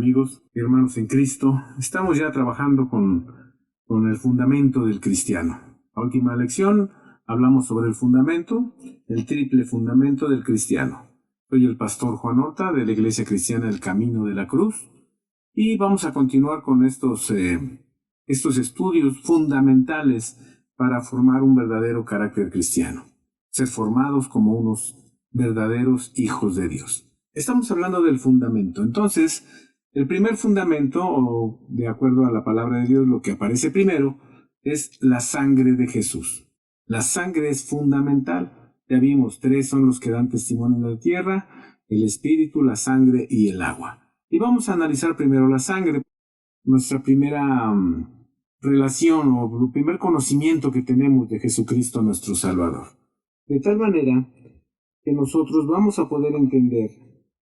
amigos y hermanos en Cristo? Estamos ya trabajando con el fundamento del cristiano. La última lección hablamos sobre el fundamento, el triple fundamento del cristiano. Soy el pastor Juan Horta de la Iglesia Cristiana El Camino de la Cruz y vamos a continuar con estos estudios fundamentales para formar un verdadero carácter cristiano, ser formados como unos verdaderos hijos de Dios. Estamos hablando del fundamento. Entonces, el primer fundamento, o de acuerdo a la palabra de Dios, lo que aparece primero, es la sangre de Jesús. La sangre es fundamental. Ya vimos, tres son los que dan testimonio en la tierra: el espíritu, la sangre y el agua. Y vamos a analizar primero la sangre. Nuestra primera relación o el primer conocimiento que tenemos de Jesucristo nuestro Salvador. De tal manera que nosotros vamos a poder entender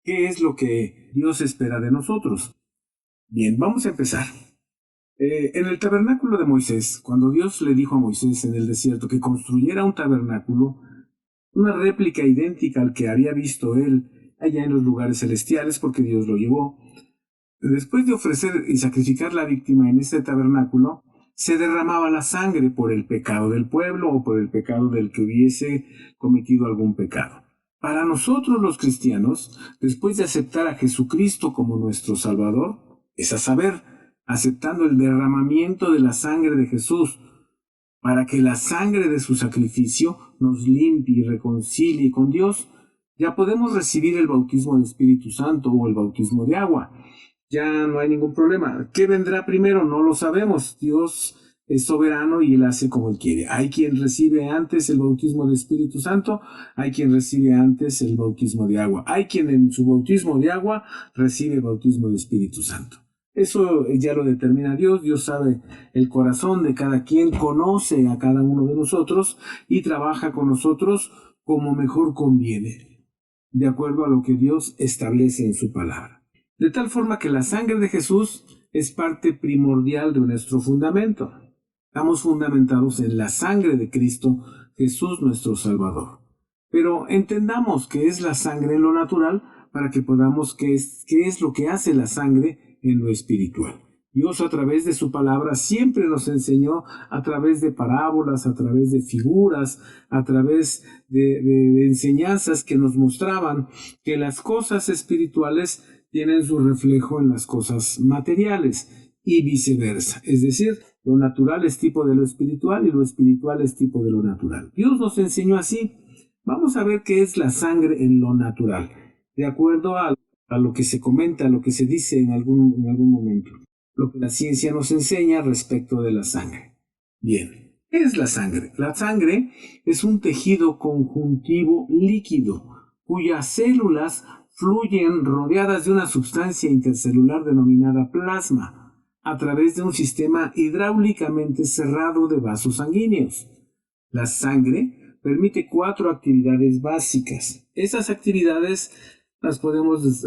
qué es lo que Dios espera de nosotros. Bien, vamos a empezar. En el tabernáculo de Moisés, cuando Dios le dijo a Moisés en el desierto que construyera un tabernáculo, una réplica idéntica al que había visto él allá en los lugares celestiales, porque Dios lo llevó, después de ofrecer y sacrificar la víctima en este tabernáculo, se derramaba la sangre por el pecado del pueblo o por el pecado del que hubiese cometido algún pecado. Para nosotros los cristianos, después de aceptar a Jesucristo como nuestro Salvador, es a saber, aceptando el derramamiento de la sangre de Jesús, para que la sangre de su sacrificio nos limpie y reconcilie con Dios, ya podemos recibir el bautismo del Espíritu Santo o el bautismo de agua. Ya no hay ningún problema. ¿Qué vendrá primero? No lo sabemos. Dios es soberano y Él hace como Él quiere. Hay quien recibe antes el bautismo del Espíritu Santo, hay quien recibe antes el bautismo de agua. Hay quien en su bautismo de agua recibe el bautismo del Espíritu Santo. Eso ya lo determina Dios. Dios sabe el corazón de cada quien, conoce a cada uno de nosotros y trabaja con nosotros como mejor conviene, de acuerdo a lo que Dios establece en su palabra. De tal forma que la sangre de Jesús es parte primordial de nuestro fundamento. Estamos fundamentados en la sangre de Cristo, Jesús nuestro Salvador. Pero entendamos qué es la sangre en lo natural para que podamos qué es lo que hace la sangre en lo espiritual. Dios a través de su palabra siempre nos enseñó, a través de parábolas, a través de figuras, a través de enseñanzas que nos mostraban que las cosas espirituales tienen su reflejo en las cosas materiales y viceversa. Es decir, lo natural es tipo de lo espiritual y lo espiritual es tipo de lo natural. Dios nos enseñó así. Vamos a ver qué es la sangre en lo natural, de acuerdo a lo que se comenta, a lo que se dice en algún momento. Lo que la ciencia nos enseña respecto de la sangre. Bien, ¿qué es la sangre? La sangre es un tejido conjuntivo líquido, cuyas células fluyen rodeadas de una sustancia intercelular denominada plasma, a través de un sistema hidráulicamente cerrado de vasos sanguíneos. La sangre permite 4 actividades básicas. Esas actividades las podemos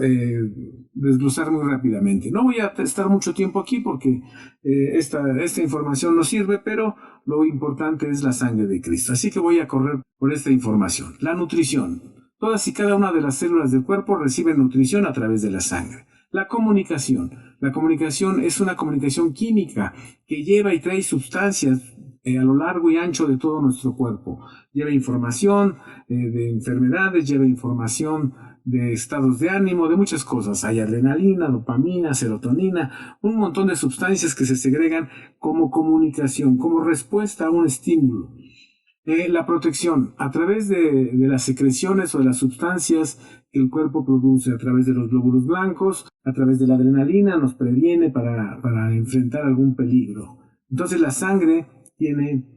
desglosar muy rápidamente. No voy a estar mucho tiempo aquí porque esta información no sirve, pero lo importante es la sangre de Cristo. Así que voy a correr por esta información. La nutrición. Todas y cada una de las células del cuerpo reciben nutrición a través de la sangre. La comunicación. La comunicación es una comunicación química que lleva y trae sustancias a lo largo y ancho de todo nuestro cuerpo. Lleva información de enfermedades, lleva información de estados de ánimo, de muchas cosas. Hay adrenalina, dopamina, serotonina, un montón de sustancias que se segregan como comunicación, como respuesta a un estímulo. La protección, a través de las secreciones o de las sustancias que el cuerpo produce, a través de los glóbulos blancos, a través de la adrenalina, nos previene para enfrentar algún peligro. Entonces la sangre tiene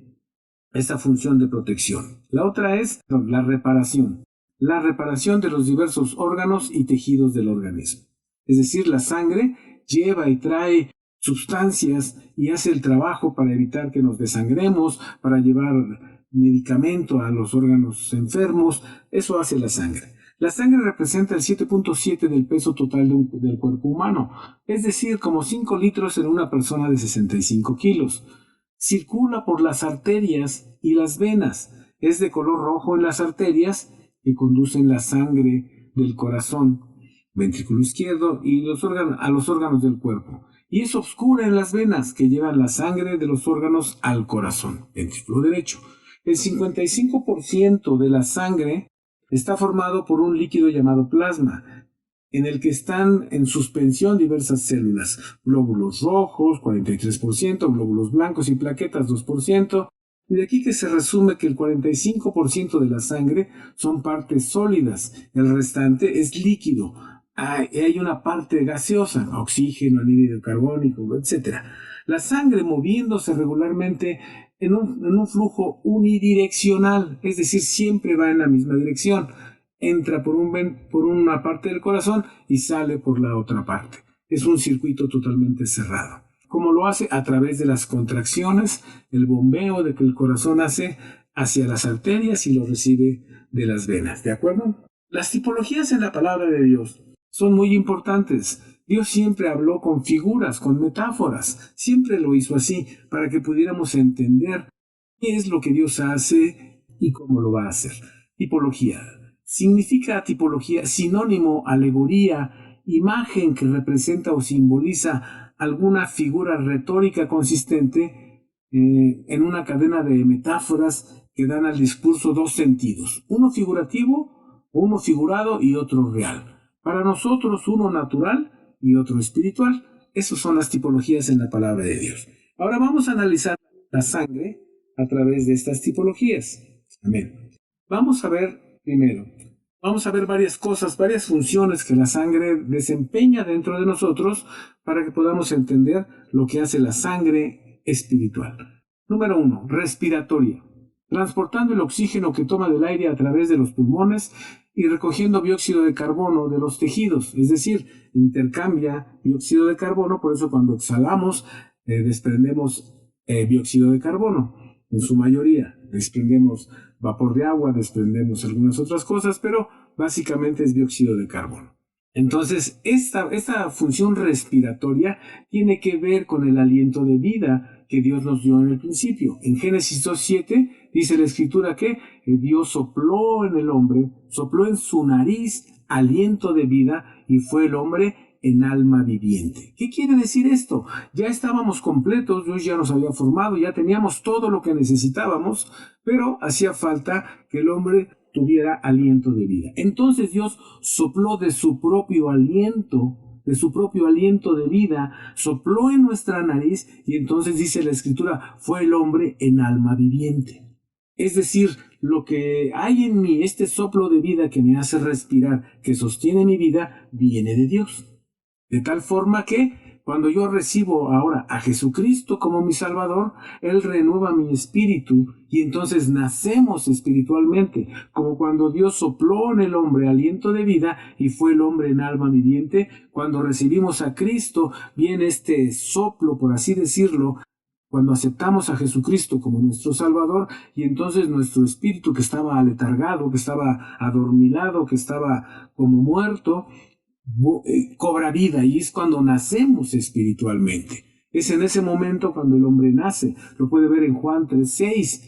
esa función de protección. La otra es la reparación de los diversos órganos y tejidos del organismo. Es decir, la sangre lleva y trae sustancias y hace el trabajo para evitar que nos desangremos, para llevar medicamento a los órganos enfermos. Eso hace la sangre. La sangre representa el 7.7 del peso total del cuerpo humano, es decir, como 5 litros en una persona de 65 kilos. Circula por las arterias y las venas. Es de color rojo en las arterias que conducen la sangre del corazón ventrículo izquierdo y a los órganos del cuerpo. Y es oscura en las venas que llevan la sangre de los órganos al corazón, ventrículo derecho. El 55% de la sangre está formado por un líquido llamado plasma, en el que están en suspensión diversas células, glóbulos rojos, 43%, glóbulos blancos y plaquetas, 2%, y de aquí que se resume que el 45% de la sangre son partes sólidas, el restante es líquido. Hay una parte gaseosa, oxígeno, anhídrido carbónico, etc. La sangre moviéndose regularmente en un flujo unidireccional, es decir, siempre va en la misma dirección. Entra por una parte del corazón y sale por la otra parte. Es un circuito totalmente cerrado. ¿Cómo lo hace? A través de las contracciones, el bombeo de que el corazón hace hacia las arterias y lo recibe de las venas. ¿De acuerdo? Las tipologías en la palabra de Dios son muy importantes. Dios siempre habló con figuras, con metáforas. Siempre lo hizo así para que pudiéramos entender qué es lo que Dios hace y cómo lo va a hacer. Tipología. Significa tipología sinónimo, alegoría, imagen que representa o simboliza alguna figura retórica consistente en una cadena de metáforas que dan al discurso dos sentidos, uno figurativo, uno figurado y otro real. Para nosotros uno natural y otro espiritual. Esas son las tipologías en la palabra de Dios. Ahora vamos a analizar la sangre a través de estas tipologías. Amén. Vamos a ver primero, varias cosas, varias funciones que la sangre desempeña dentro de nosotros para que podamos entender lo que hace la sangre espiritual. Número 1, respiratoria, transportando el oxígeno que toma del aire a través de los pulmones y recogiendo dióxido de carbono de los tejidos, es decir, intercambia dióxido de carbono, por eso cuando exhalamos desprendemos dióxido de carbono, en su mayoría, desprendemos vapor de agua, desprendemos algunas otras cosas, pero básicamente es dióxido de carbono. Entonces, esta función respiratoria tiene que ver con el aliento de vida que Dios nos dio en el principio. En Génesis 2:7 dice la Escritura que Dios sopló en el hombre, sopló en su nariz aliento de vida y fue el hombre en alma viviente. ¿Qué quiere decir esto? Ya estábamos completos, Dios ya nos había formado, ya teníamos todo lo que necesitábamos, pero hacía falta que el hombre tuviera aliento de vida. Entonces Dios sopló de su propio aliento de vida, sopló en nuestra nariz y entonces dice la Escritura, fue el hombre en alma viviente. Es decir, lo que hay en mí, este soplo de vida que me hace respirar, que sostiene mi vida, viene de Dios. De tal forma que cuando yo recibo ahora a Jesucristo como mi Salvador, Él renueva mi espíritu y entonces nacemos espiritualmente, como cuando Dios sopló en el hombre aliento de vida y fue el hombre en alma viviente. Cuando recibimos a Cristo, viene este soplo, por así decirlo, cuando aceptamos a Jesucristo como nuestro Salvador, y entonces nuestro espíritu que estaba aletargado, que estaba adormilado, que estaba como muerto, cobra vida y es cuando nacemos espiritualmente. Es en ese momento cuando el hombre nace. Lo puede ver en Juan 3:6.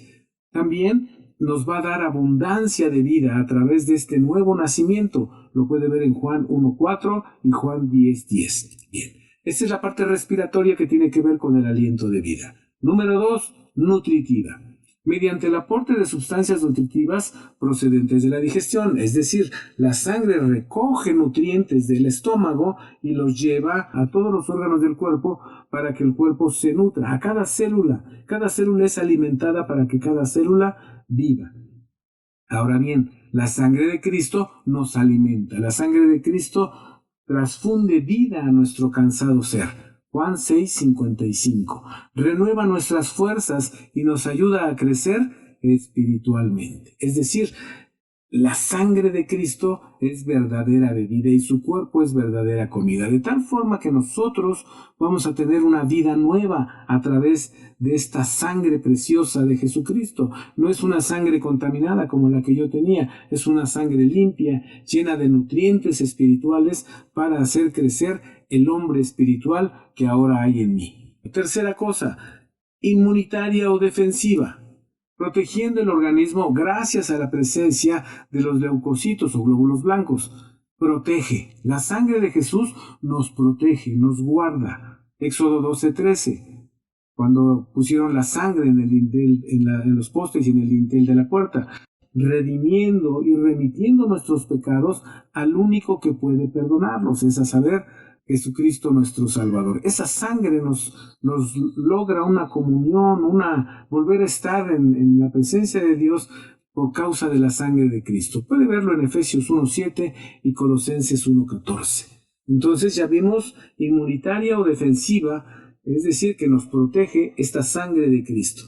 También nos va a dar abundancia de vida a través de este nuevo nacimiento. Lo puede ver en Juan 1:4 y Juan 10:10. Bien. Esta es la parte respiratoria que tiene que ver con el aliento de vida. Número 2, nutritiva. Mediante el aporte de sustancias nutritivas procedentes de la digestión, es decir, la sangre recoge nutrientes del estómago y los lleva a todos los órganos del cuerpo para que el cuerpo se nutra. A cada célula es alimentada para que cada célula viva. Ahora bien, la sangre de Cristo nos alimenta. La sangre de Cristo transfunde vida a nuestro cansado ser. Juan 6:55. Renueva nuestras fuerzas y nos ayuda a crecer espiritualmente. Es decir, la sangre de Cristo es verdadera bebida y su cuerpo es verdadera comida, de tal forma que nosotros vamos a tener una vida nueva a través de esta sangre preciosa de Jesucristo. No es una sangre contaminada como la que yo tenía, es una sangre limpia, llena de nutrientes espirituales para hacer crecer el hombre espiritual que ahora hay en mí. Tercera cosa, inmunitaria o defensiva, protegiendo el organismo gracias a la presencia de los leucocitos o glóbulos blancos. protege. La sangre de Jesús nos protege, nos guarda. Éxodo 12:13. Cuando pusieron la sangre en el dintel, en los postes y en el dintel de la puerta, redimiendo y remitiendo nuestros pecados al único que puede perdonarlos, es a saber, Jesucristo nuestro Salvador. Esa sangre nos logra una comunión, volver a estar en la presencia de Dios por causa de la sangre de Cristo. Puede verlo en Efesios 1:7 y Colosenses 1:14. Entonces ya vimos inmunitaria o defensiva, es decir, que nos protege esta sangre de Cristo.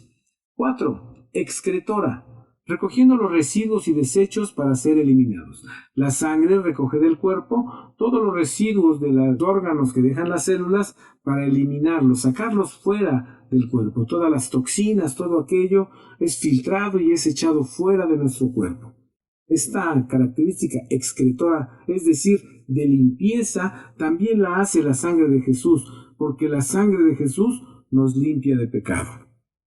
4. Excretora, recogiendo los residuos y desechos para ser eliminados. La sangre recoge del cuerpo todos los residuos de los órganos que dejan las células para eliminarlos, sacarlos fuera del cuerpo. Todas las toxinas, todo aquello es filtrado y es echado fuera de nuestro cuerpo. Esta característica excretora, es decir, de limpieza, también la hace la sangre de Jesús, porque la sangre de Jesús nos limpia de pecado.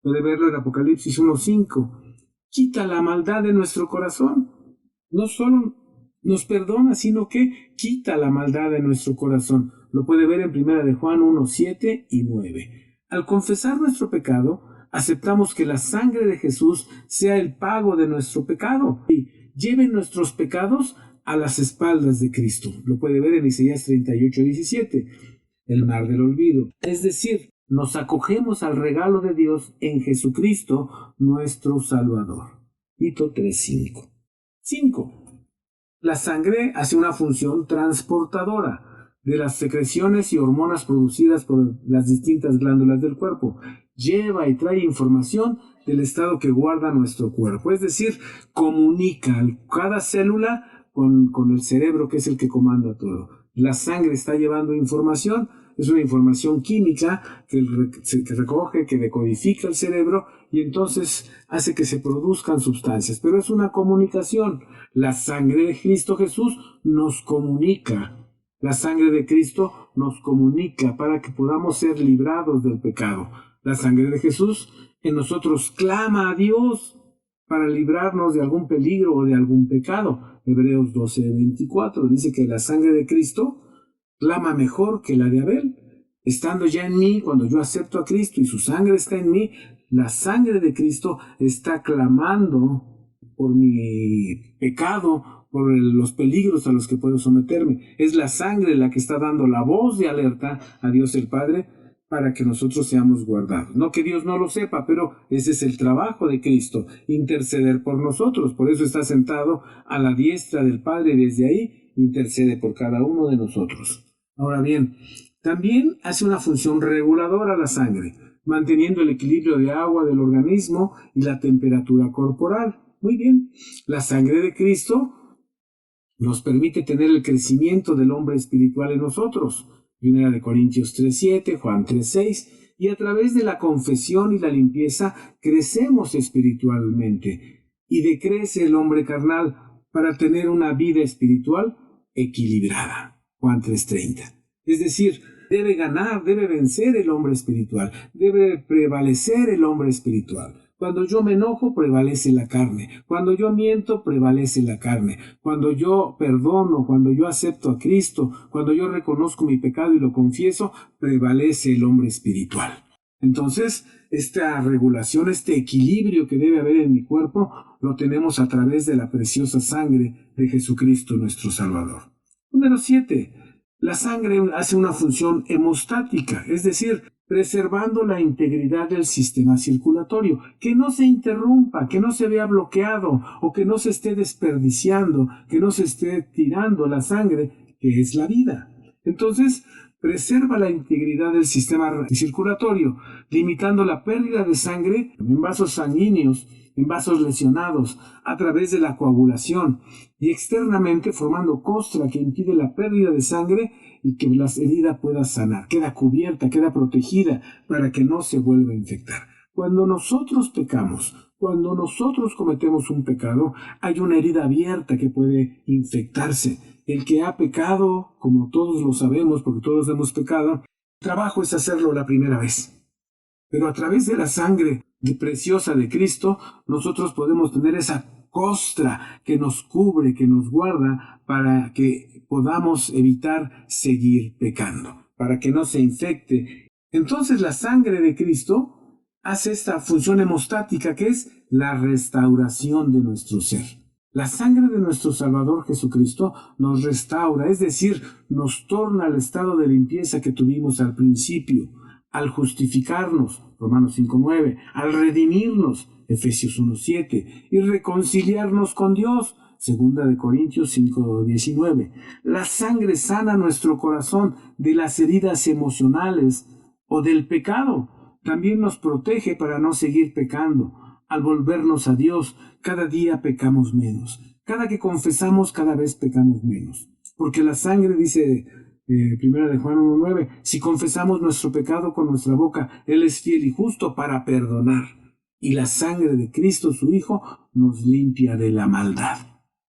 Puede verlo en Apocalipsis 1:5. Quita la maldad de nuestro corazón. No solo nos perdona, sino que quita la maldad de nuestro corazón. Lo puede ver en 1 de Juan 1:7 y 9. Al confesar nuestro pecado, aceptamos que la sangre de Jesús sea el pago de nuestro pecado y lleve nuestros pecados a las espaldas de Cristo. Lo puede ver en Isaías 38:17. El mar del olvido. Es decir, nos acogemos al regalo de Dios en Jesucristo, nuestro Salvador. Tito 3:5. 5. La sangre hace una función transportadora de las secreciones y hormonas producidas por las distintas glándulas del cuerpo. Lleva y trae información del estado que guarda nuestro cuerpo. Es decir, comunica cada célula con el cerebro, que es el que comanda todo. La sangre está llevando información. Es una información química que recoge, que decodifica el cerebro y entonces hace que se produzcan sustancias. Pero es una comunicación. La sangre de Cristo Jesús nos comunica. La sangre de Cristo nos comunica para que podamos ser librados del pecado. La sangre de Jesús en nosotros clama a Dios para librarnos de algún peligro o de algún pecado. Hebreos 12:24 dice que la sangre de Cristo clama mejor que la de Abel. Estando ya en mí, cuando yo acepto a Cristo y su sangre está en mí, la sangre de Cristo está clamando por mi pecado, por los peligros a los que puedo someterme. Es la sangre la que está dando la voz de alerta a Dios el Padre para que nosotros seamos guardados. No que Dios no lo sepa, pero ese es el trabajo de Cristo, interceder por nosotros. Por eso está sentado a la diestra del Padre y desde ahí intercede por cada uno de nosotros. Ahora bien, también hace una función reguladora la sangre, manteniendo el equilibrio de agua del organismo y la temperatura corporal. Muy bien, la sangre de Cristo nos permite tener el crecimiento del hombre espiritual en nosotros. 1 Corintios 3:7, Juan 3:6, y a través de la confesión y la limpieza crecemos espiritualmente y decrece el hombre carnal para tener una vida espiritual equilibrada. Juan 3:30. Es decir, debe ganar, debe vencer el hombre espiritual, debe prevalecer el hombre espiritual. Cuando yo me enojo, prevalece la carne. Cuando yo miento, prevalece la carne. Cuando yo perdono, cuando yo acepto a Cristo, cuando yo reconozco mi pecado y lo confieso, prevalece el hombre espiritual. Entonces, esta regulación, este equilibrio que debe haber en mi cuerpo, lo tenemos a través de la preciosa sangre de Jesucristo nuestro Salvador. Número 7. La sangre hace una función hemostática, es decir, preservando la integridad del sistema circulatorio, que no se interrumpa, que no se vea bloqueado o que no se esté desperdiciando, que no se esté tirando la sangre, que es la vida. Entonces, preserva la integridad del sistema circulatorio, limitando la pérdida de sangre en vasos sanguíneos, en vasos lesionados, a través de la coagulación, y externamente formando costra que impide la pérdida de sangre y que la herida pueda sanar, queda cubierta, queda protegida para que no se vuelva a infectar. Cuando nosotros pecamos, cuando nosotros cometemos un pecado, hay una herida abierta que puede infectarse. El que ha pecado, como todos lo sabemos, porque todos hemos pecado, el trabajo es hacerlo la primera vez. Pero a través de la sangre preciosa de Cristo, nosotros podemos tener esa costra, que nos cubre, que nos guarda para que podamos evitar seguir pecando, para que no se infecte. Entonces la sangre de Cristo hace esta función hemostática que es la restauración de nuestro ser. La sangre de nuestro Salvador Jesucristo nos restaura, es decir, nos torna al estado de limpieza que tuvimos al principio, al justificarnos, Romanos 5:9, al redimirnos, Efesios 1:7, y reconciliarnos con Dios, 2 Corintios 5:19. La sangre sana nuestro corazón de las heridas emocionales o del pecado. También nos protege para no seguir pecando. Al volvernos a Dios, cada día pecamos menos. Cada que confesamos, cada vez pecamos menos. Porque la sangre, dice 1 de Juan 1:9, si confesamos nuestro pecado con nuestra boca, Él es fiel y justo para perdonar. Y la sangre de Cristo, su Hijo, nos limpia de la maldad.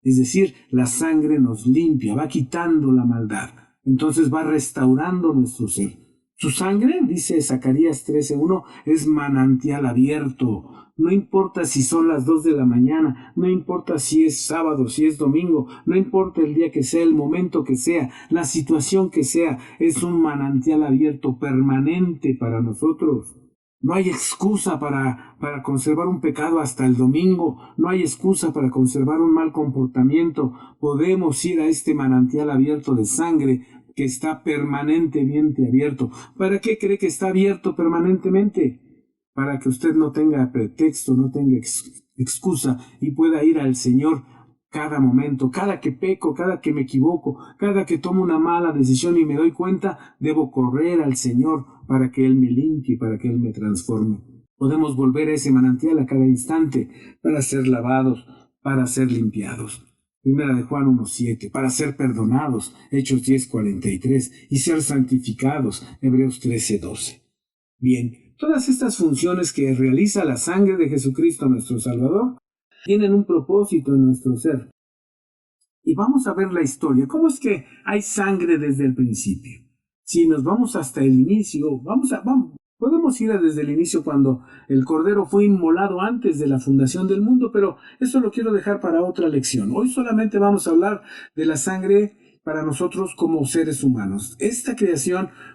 Es decir, la sangre nos limpia, va quitando la maldad. Entonces va restaurando nuestro ser. Su sangre, dice Zacarías 13:1, es manantial abierto. No importa si son las 2 de la mañana, no importa si es sábado, si es domingo, no importa el día que sea, el momento que sea, la situación que sea, es un manantial abierto permanente para nosotros. No hay excusa para conservar un pecado hasta el domingo. No hay excusa para conservar un mal comportamiento. Podemos ir a este manantial abierto de sangre que está permanentemente abierto. ¿Para qué cree que está abierto permanentemente? Para que usted no tenga pretexto, no tenga excusa y pueda ir al Señor cada momento, cada que peco, cada que me equivoco, cada que tomo una mala decisión y me doy cuenta, debo correr al Señor para que Él me limpie, para que Él me transforme. Podemos volver a ese manantial a cada instante para ser lavados, para ser limpiados. 1 de Juan 1:7, para ser perdonados, Hechos 10:43, y ser santificados, Hebreos 13:12. Bien, todas estas funciones que realiza la sangre de Jesucristo nuestro Salvador tienen un propósito en nuestro ser. Y vamos a ver la historia. ¿Cómo es que hay sangre desde el principio? Si nos vamos hasta el inicio, podemos ir desde el inicio cuando el Cordero fue inmolado antes de la fundación del mundo, pero eso lo quiero dejar para otra lección. Hoy solamente vamos a hablar de la sangre para nosotros como seres humanos.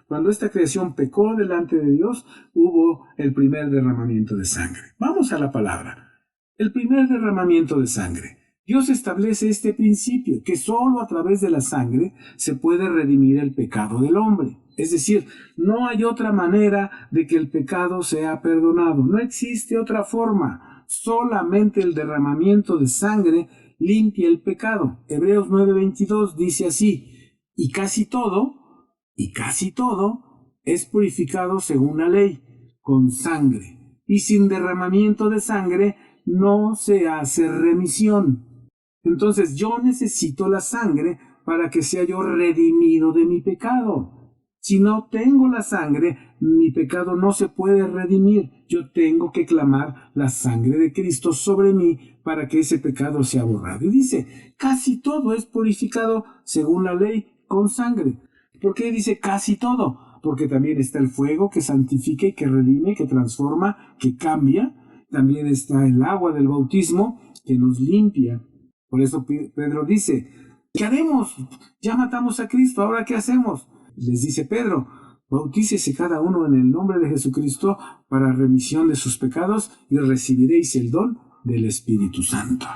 Cuando esta creación pecó delante de Dios, hubo el primer derramamiento de sangre. Vamos a la palabra. El primer derramamiento de sangre. Dios establece este principio, que solo a través de la sangre se puede redimir el pecado del hombre. Es decir, no hay otra manera de que el pecado sea perdonado. No existe otra forma. Solamente el derramamiento de sangre limpia el pecado. Hebreos 9:22 dice así, y casi todo es purificado según la ley, con sangre. Y sin derramamiento de sangre no se hace remisión. Entonces yo necesito la sangre para que sea yo redimido de mi pecado. Si no tengo la sangre, mi pecado no se puede redimir. Yo tengo que clamar la sangre de Cristo sobre mí para que ese pecado sea borrado. Y dice, casi todo es purificado según la ley con sangre. ¿Por qué dice casi todo? Porque también está el fuego que santifica y que redime, que transforma, que cambia. También está el agua del bautismo que nos limpia. Por eso Pedro dice, ¿qué haremos? Ya matamos a Cristo, ¿ahora qué hacemos? Les dice Pedro, bautícese cada uno en el nombre de Jesucristo para remisión de sus pecados y recibiréis el don del Espíritu Santo.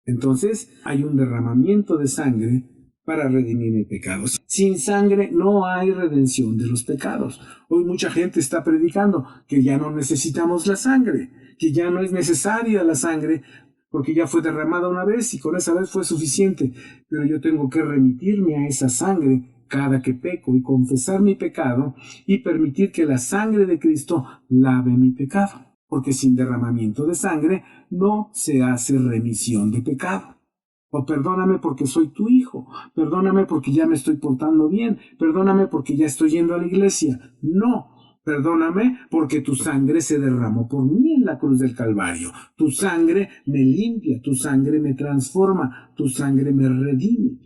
Entonces hay un derramamiento de sangre para redimir mi pecado. Sin sangre no hay redención de los pecados. Hoy mucha gente está predicando que ya no necesitamos la sangre, que ya no es necesaria la sangre porque ya fue derramada una vez y con esa vez fue suficiente. Pero yo tengo que remitirme a esa sangre cada que peco y confesar mi pecado y permitir que la sangre de Cristo lave mi pecado. Porque sin derramamiento de sangre no se hace remisión de pecado. O perdóname porque soy tu hijo, perdóname porque ya me estoy portando bien, perdóname porque ya estoy yendo a la iglesia. No, perdóname porque tu sangre se derramó por mí en la cruz del Calvario. Tu sangre me limpia, tu sangre me transforma, tu sangre me redime.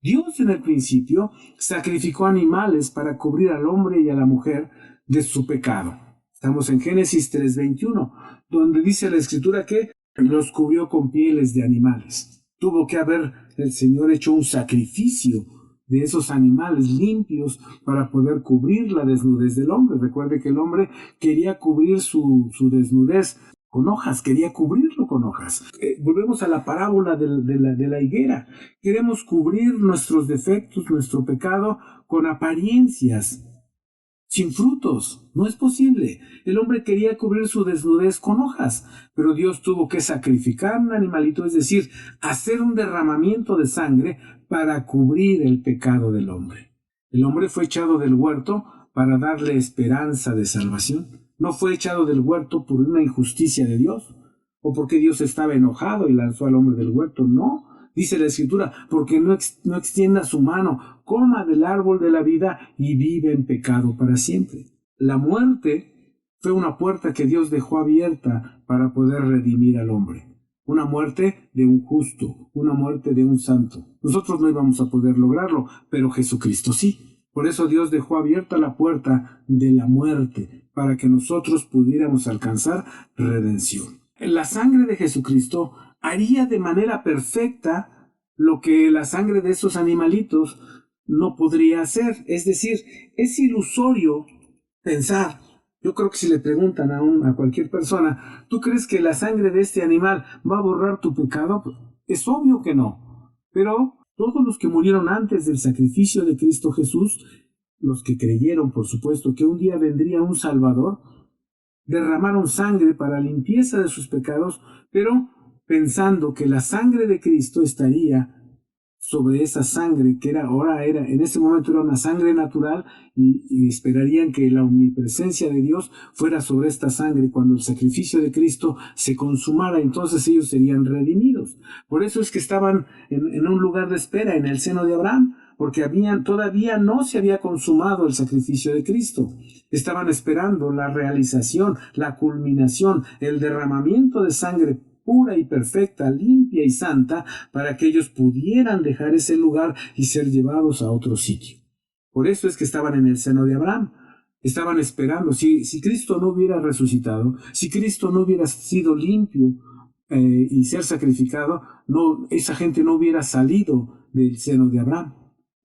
Dios en el principio sacrificó animales para cubrir al hombre y a la mujer de su pecado. Estamos en Génesis 3:21, donde dice la Escritura que y los cubrió con pieles de animales. Tuvo que haber el Señor hecho un sacrificio de esos animales limpios para poder cubrir la desnudez del hombre. Recuerde que el hombre quería cubrir su desnudez con hojas, quería cubrirlo con hojas. Volvemos a la parábola de la higuera. Queremos cubrir nuestros defectos, nuestro pecado, con apariencias, sin frutos. No es posible. El hombre quería cubrir su desnudez con hojas, pero Dios tuvo que sacrificar un animalito, es decir, hacer un derramamiento de sangre para cubrir el pecado del hombre. El hombre fue echado del huerto para darle esperanza de salvación. No fue echado del huerto por una injusticia de Dios o porque Dios estaba enojado y lanzó al hombre del huerto. No. Dice la Escritura, porque no extienda su mano, coma del árbol de la vida y vive en pecado para siempre. La muerte fue una puerta que Dios dejó abierta para poder redimir al hombre. Una muerte de un justo, una muerte de un santo. Nosotros no íbamos a poder lograrlo, pero Jesucristo sí. Por eso Dios dejó abierta la puerta de la muerte, para que nosotros pudiéramos alcanzar redención. La sangre de Jesucristo haría de manera perfecta lo que la sangre de esos animalitos no podría hacer. Es decir, es ilusorio pensar. Yo creo que si le preguntan a cualquier persona, ¿tú crees que la sangre de este animal va a borrar tu pecado? Pues, es obvio que no. Pero todos los que murieron antes del sacrificio de Cristo Jesús, los que creyeron, por supuesto, que un día vendría un Salvador, derramaron sangre para limpieza de sus pecados, pero pensando que la sangre de Cristo estaría sobre esa sangre que en ese momento era una sangre natural y esperarían que la omnipresencia de Dios fuera sobre esta sangre. Cuando el sacrificio de Cristo se consumara, entonces ellos serían redimidos. Por eso es que estaban en un lugar de espera en el seno de Abraham, porque todavía no se había consumado el sacrificio de Cristo. Estaban esperando la realización, la culminación, el derramamiento de sangre pura y perfecta, limpia y santa, para que ellos pudieran dejar ese lugar y ser llevados a otro sitio. Por eso es que estaban en el seno de Abraham. Estaban esperando. Si Cristo no hubiera resucitado, si Cristo no hubiera sido limpio y ser sacrificado, esa gente no hubiera salido del seno de Abraham.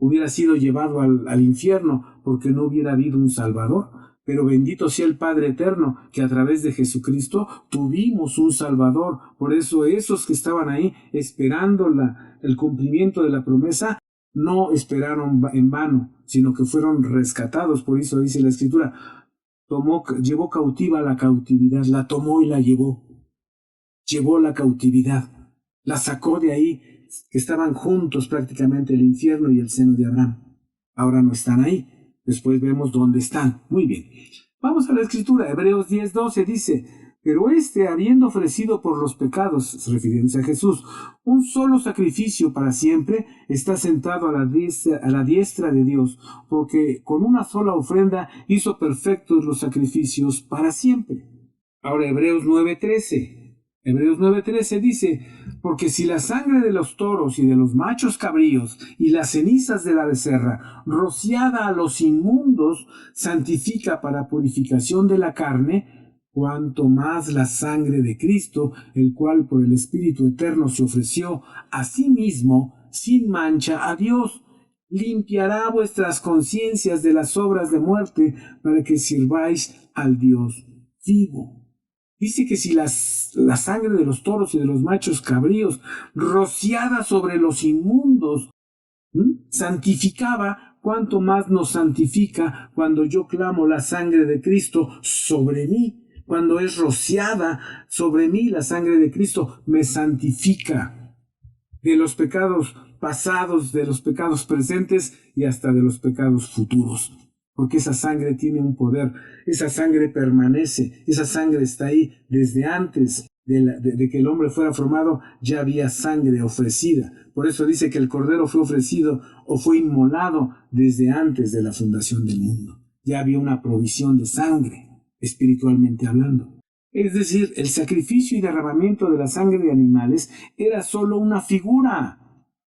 Hubiera sido llevado al infierno porque no hubiera habido un Salvador. Pero bendito sea el Padre Eterno, que a través de Jesucristo tuvimos un Salvador. Por eso esos que estaban ahí esperando el cumplimiento de la promesa, no esperaron en vano, sino que fueron rescatados. Por eso dice la Escritura, llevó cautiva la cautividad, la tomó y la llevó. Llevó la cautividad, la sacó de ahí, que estaban juntos prácticamente el infierno y el seno de Abraham. Ahora no están ahí. Después vemos dónde están. Muy bien. Vamos a la Escritura. Hebreos 10:12 dice, pero habiendo ofrecido por los pecados, refiriéndose a Jesús, un solo sacrificio para siempre, está sentado a la diestra de Dios, porque con una sola ofrenda hizo perfectos los sacrificios para siempre. Ahora Hebreos 9:13. Hebreos 9:13 dice, porque si la sangre de los toros y de los machos cabríos y las cenizas de la becerra, rociada a los inmundos, santifica para purificación de la carne, cuanto más la sangre de Cristo, el cual por el Espíritu Eterno se ofreció a sí mismo sin mancha a Dios, limpiará vuestras conciencias de las obras de muerte para que sirváis al Dios vivo. Dice que si la sangre de los toros y de los machos cabríos, rociada sobre los inmundos, santificaba, cuánto más nos santifica cuando yo clamo la sangre de Cristo sobre mí. Cuando es rociada sobre mí la sangre de Cristo, me santifica de los pecados pasados, de los pecados presentes y hasta de los pecados futuros. Porque esa sangre tiene un poder, esa sangre permanece, esa sangre está ahí desde antes de que el hombre fuera formado, ya había sangre ofrecida. Por eso dice que el Cordero fue ofrecido o fue inmolado desde antes de la fundación del mundo. Ya había una provisión de sangre, espiritualmente hablando. Es decir, el sacrificio y derramamiento de la sangre de animales era solo una figura.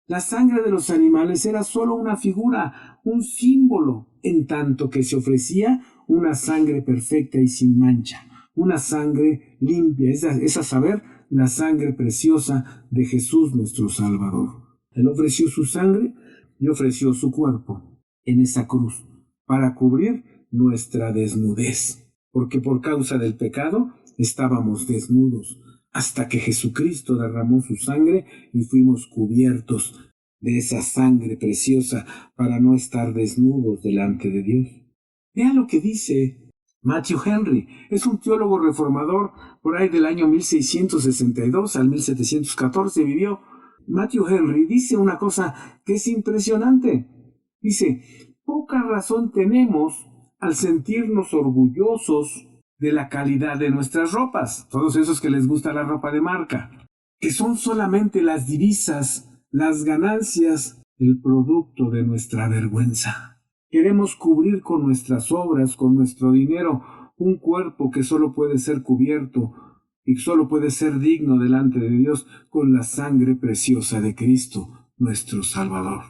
La sangre de los animales era solo una figura, un símbolo, en tanto que se ofrecía una sangre perfecta y sin mancha, una sangre limpia, es a saber, la sangre preciosa de Jesús nuestro Salvador. Él ofreció su sangre y ofreció su cuerpo en esa cruz para cubrir nuestra desnudez, porque por causa del pecado estábamos desnudos, hasta que Jesucristo derramó su sangre y fuimos cubiertos de esa sangre preciosa para no estar desnudos delante de Dios. Vean lo que dice Matthew Henry. Es un teólogo reformador por ahí del año 1662 al 1714 vivió. Matthew Henry dice una cosa que es impresionante. Dice: poca razón tenemos al sentirnos orgullosos de la calidad de nuestras ropas, todos esos que les gusta la ropa de marca, que son solamente las divisas, las ganancias, el producto de nuestra vergüenza. Queremos cubrir con nuestras obras, con nuestro dinero, un cuerpo que solo puede ser cubierto y solo puede ser digno delante de Dios con la sangre preciosa de Cristo, nuestro Salvador.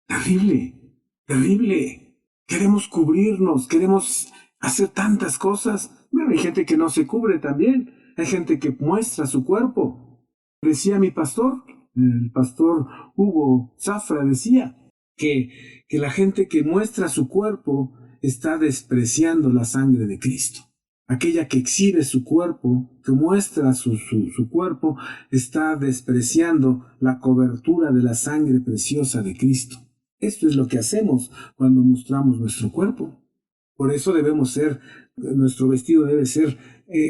Terrible, terrible. Queremos cubrirnos, queremos hacer tantas cosas. Bueno, hay gente que no se cubre también. Hay gente que muestra su cuerpo. Decía mi pastor, el pastor Hugo Zafra, decía que la gente que muestra su cuerpo está despreciando la sangre de Cristo. Aquella que exhibe su cuerpo, que muestra su cuerpo, está despreciando la cobertura de la sangre preciosa de Cristo. Esto es lo que hacemos cuando mostramos nuestro cuerpo. Por eso debemos ser, nuestro vestido debe ser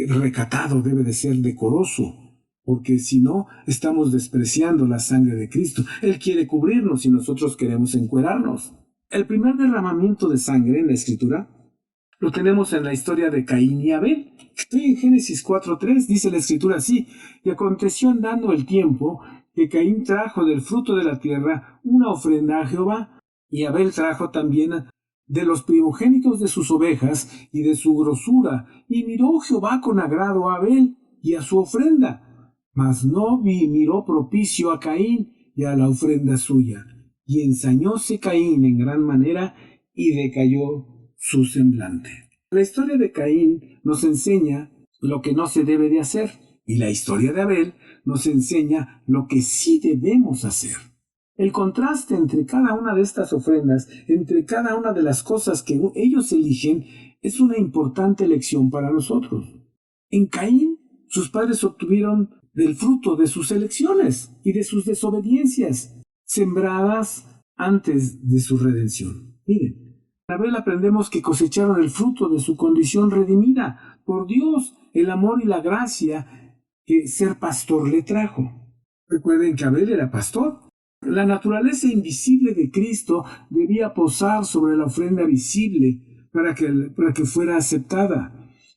recatado, debe de ser decoroso, porque si no, estamos despreciando la sangre de Cristo. Él quiere cubrirnos y nosotros queremos encuerarnos. El primer derramamiento de sangre en la Escritura lo tenemos en la historia de Caín y Abel. Estoy en Génesis 4:3, dice la Escritura así: y aconteció andando el tiempo que Caín trajo del fruto de la tierra una ofrenda a Jehová, y Abel trajo también de los primogénitos de sus ovejas y de su grosura, y miró Jehová con agrado a Abel y a su ofrenda, mas no miró propicio a Caín y a la ofrenda suya, y ensañóse Caín en gran manera y decayó su semblante. La historia de Caín nos enseña lo que no se debe de hacer, y la historia de Abel nos enseña lo que sí debemos hacer. El contraste entre cada una de estas ofrendas, entre cada una de las cosas que ellos eligen, es una importante lección para nosotros. En Caín, sus padres obtuvieron del fruto de sus elecciones y de sus desobediencias, sembradas antes de su redención. Miren, en Abel aprendemos que cosecharon el fruto de su condición redimida por Dios, el amor y la gracia que ser pastor le trajo. Recuerden que Abel era pastor. La naturaleza invisible de Cristo debía posar sobre la ofrenda visible para que fuera aceptada.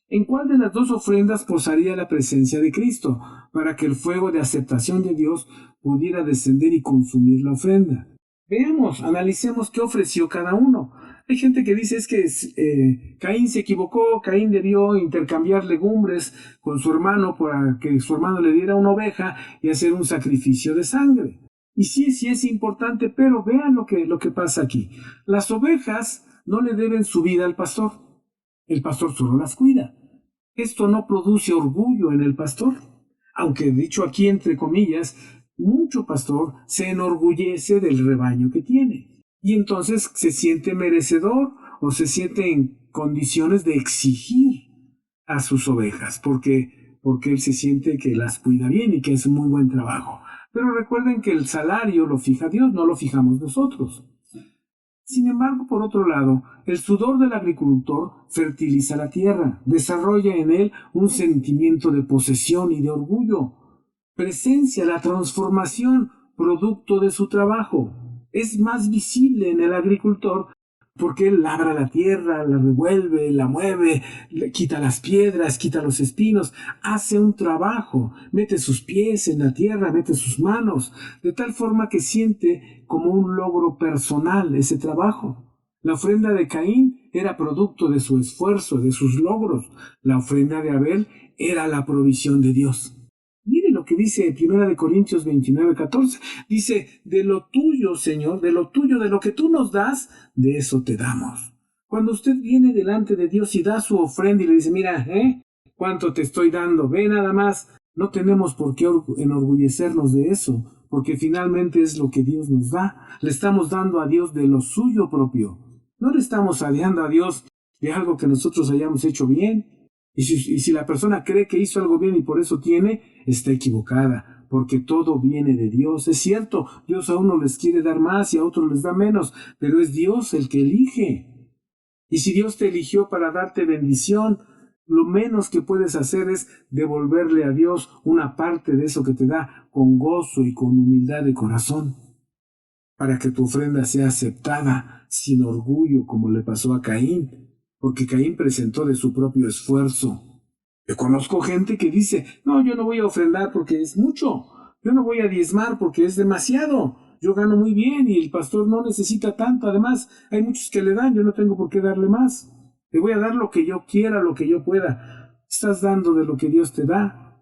¿En cuál de las dos ofrendas posaría la presencia de Cristo para que el fuego de aceptación de Dios pudiera descender y consumir la ofrenda? Veamos, analicemos qué ofreció cada uno. Hay gente que dice es que Caín se equivocó, Caín debió intercambiar legumbres con su hermano para que su hermano le diera una oveja y hacer un sacrificio de sangre. Y sí es importante, pero vean lo que pasa aquí. Las ovejas no le deben su vida al pastor. El pastor solo las cuida. Esto no produce orgullo en el pastor. Aunque dicho aquí entre comillas, mucho pastor se enorgullece del rebaño que tiene. Y entonces se siente merecedor o se siente en condiciones de exigir a sus ovejas, porque él se siente que las cuida bien y que hace muy buen trabajo. Pero recuerden que el salario lo fija Dios, no lo fijamos nosotros. Sin embargo, por otro lado, el sudor del agricultor fertiliza la tierra, desarrolla en él un sentimiento de posesión y de orgullo, presencia la transformación producto de su trabajo. Es más visible en el agricultor porque él labra la tierra, la revuelve, la mueve, le quita las piedras, quita los espinos, hace un trabajo, mete sus pies en la tierra, mete sus manos, de tal forma que siente como un logro personal ese trabajo. La ofrenda de Caín era producto de su esfuerzo, de sus logros. La ofrenda de Abel era la provisión de Dios. Mire lo que dice 1 Corintios 29:14. Dice, de lo tuyo, Señor, de lo tuyo, de lo que tú nos das, de eso te damos. Cuando usted viene delante de Dios y da su ofrenda y le dice, mira, ¿cuánto te estoy dando? Ve nada más, No tenemos por qué enorgullecernos de eso, porque finalmente es lo que Dios nos da. Le estamos dando a Dios de lo suyo propio. No le estamos dando a Dios de algo que nosotros hayamos hecho bien. Y si la persona cree que hizo algo bien y por eso tiene, está equivocada, porque todo viene de Dios. Es cierto, Dios a uno les quiere dar más y a otros les da menos, pero es Dios el que elige. Y si Dios te eligió para darte bendición, lo menos que puedes hacer es devolverle a Dios una parte de eso que te da con gozo y con humildad de corazón, para que tu ofrenda sea aceptada sin orgullo, como le pasó a Caín, porque Caín presentó de su propio esfuerzo. Yo conozco gente que dice, no, yo no voy a ofrendar porque es mucho, yo no voy a diezmar porque es demasiado, yo gano muy bien y el pastor no necesita tanto, además hay muchos que le dan, yo no tengo por qué darle más. Te voy a dar lo que yo quiera, lo que yo pueda. Estás dando de lo que Dios te da.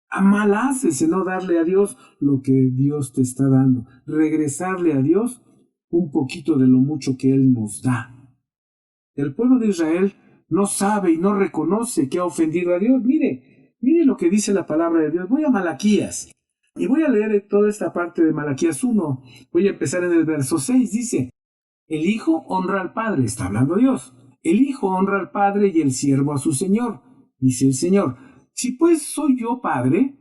A mal haces en no darle a Dios lo que Dios te está dando. Regresarle a Dios un poquito de lo mucho que Él nos da. El pueblo de Israel no sabe y no reconoce que ha ofendido a Dios. Mire lo que dice la palabra de Dios. Voy a Malaquías y voy a leer toda esta parte de Malaquías 1. Voy a empezar en el verso 6. Dice, el hijo honra al padre. Está hablando Dios. El hijo honra al padre y el siervo a su señor. Dice el Señor, si pues soy yo padre,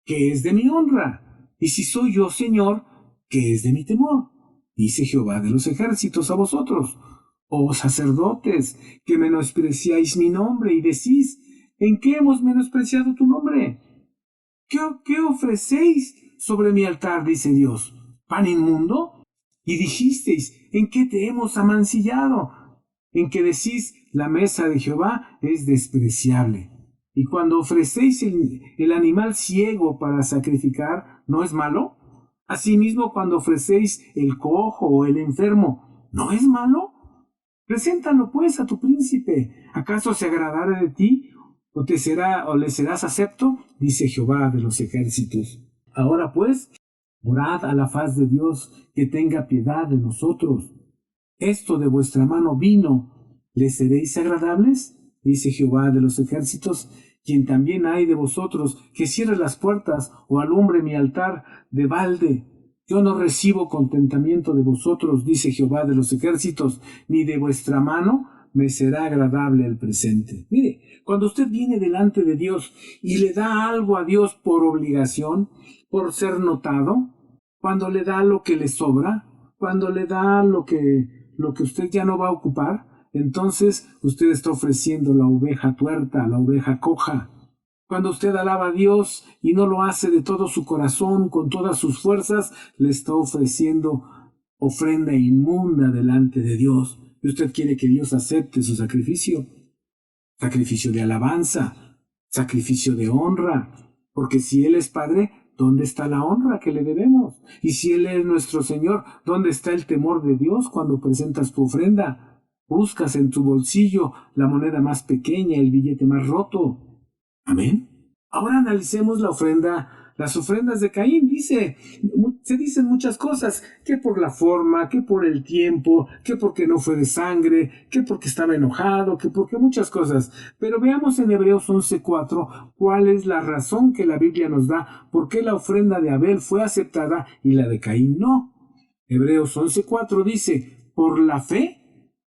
¿qué es de mi honra? Y si soy yo señor, ¿qué es de mi temor? Dice Jehová de los ejércitos a vosotros, oh sacerdotes, que menospreciáis mi nombre y decís, ¿en qué hemos menospreciado tu nombre? ¿Qué ofrecéis sobre mi altar? Dice Dios, ¿pan inmundo? Y dijisteis, ¿en qué te hemos amancillado? En que decís, la mesa de Jehová es despreciable. Y cuando ofrecéis el animal ciego para sacrificar, ¿no es malo? Asimismo, cuando ofrecéis el cojo o el enfermo, ¿no es malo? Preséntalo pues a tu príncipe. ¿Acaso se agradará de ti? ¿O le serás acepto? Dice Jehová de los ejércitos. Ahora pues, orad a la faz de Dios, que tenga piedad de nosotros. Esto de vuestra mano vino, ¿le seréis agradables? Dice Jehová de los ejércitos, quien también hay de vosotros, que cierre las puertas o alumbre mi altar de balde. Yo no recibo contentamiento de vosotros, dice Jehová de los ejércitos, ni de vuestra mano me será agradable el presente. Mire, cuando usted viene delante de Dios y le da algo a Dios por obligación, por ser notado, cuando le da lo que le sobra, cuando le da lo que usted ya no va a ocupar, entonces usted está ofreciendo la oveja tuerta, la oveja coja. Cuando usted alaba a Dios y no lo hace de todo su corazón, con todas sus fuerzas, le está ofreciendo ofrenda inmunda delante de Dios. Y usted quiere que Dios acepte su sacrificio, sacrificio de alabanza, sacrificio de honra, porque si Él es Padre, ¿dónde está la honra que le debemos? Y si Él es nuestro Señor, ¿dónde está el temor de Dios cuando presentas tu ofrenda? Buscas en tu bolsillo la moneda más pequeña, el billete más roto. Amén. Ahora analicemos las ofrendas de Caín. Se dicen muchas cosas, que por la forma, que por el tiempo, que porque no fue de sangre, que porque estaba enojado, que porque muchas cosas. Pero veamos en Hebreos 11:4 cuál es la razón que la Biblia nos da, por qué la ofrenda de Abel fue aceptada y la de Caín no. Hebreos 11:4 dice, por la fe,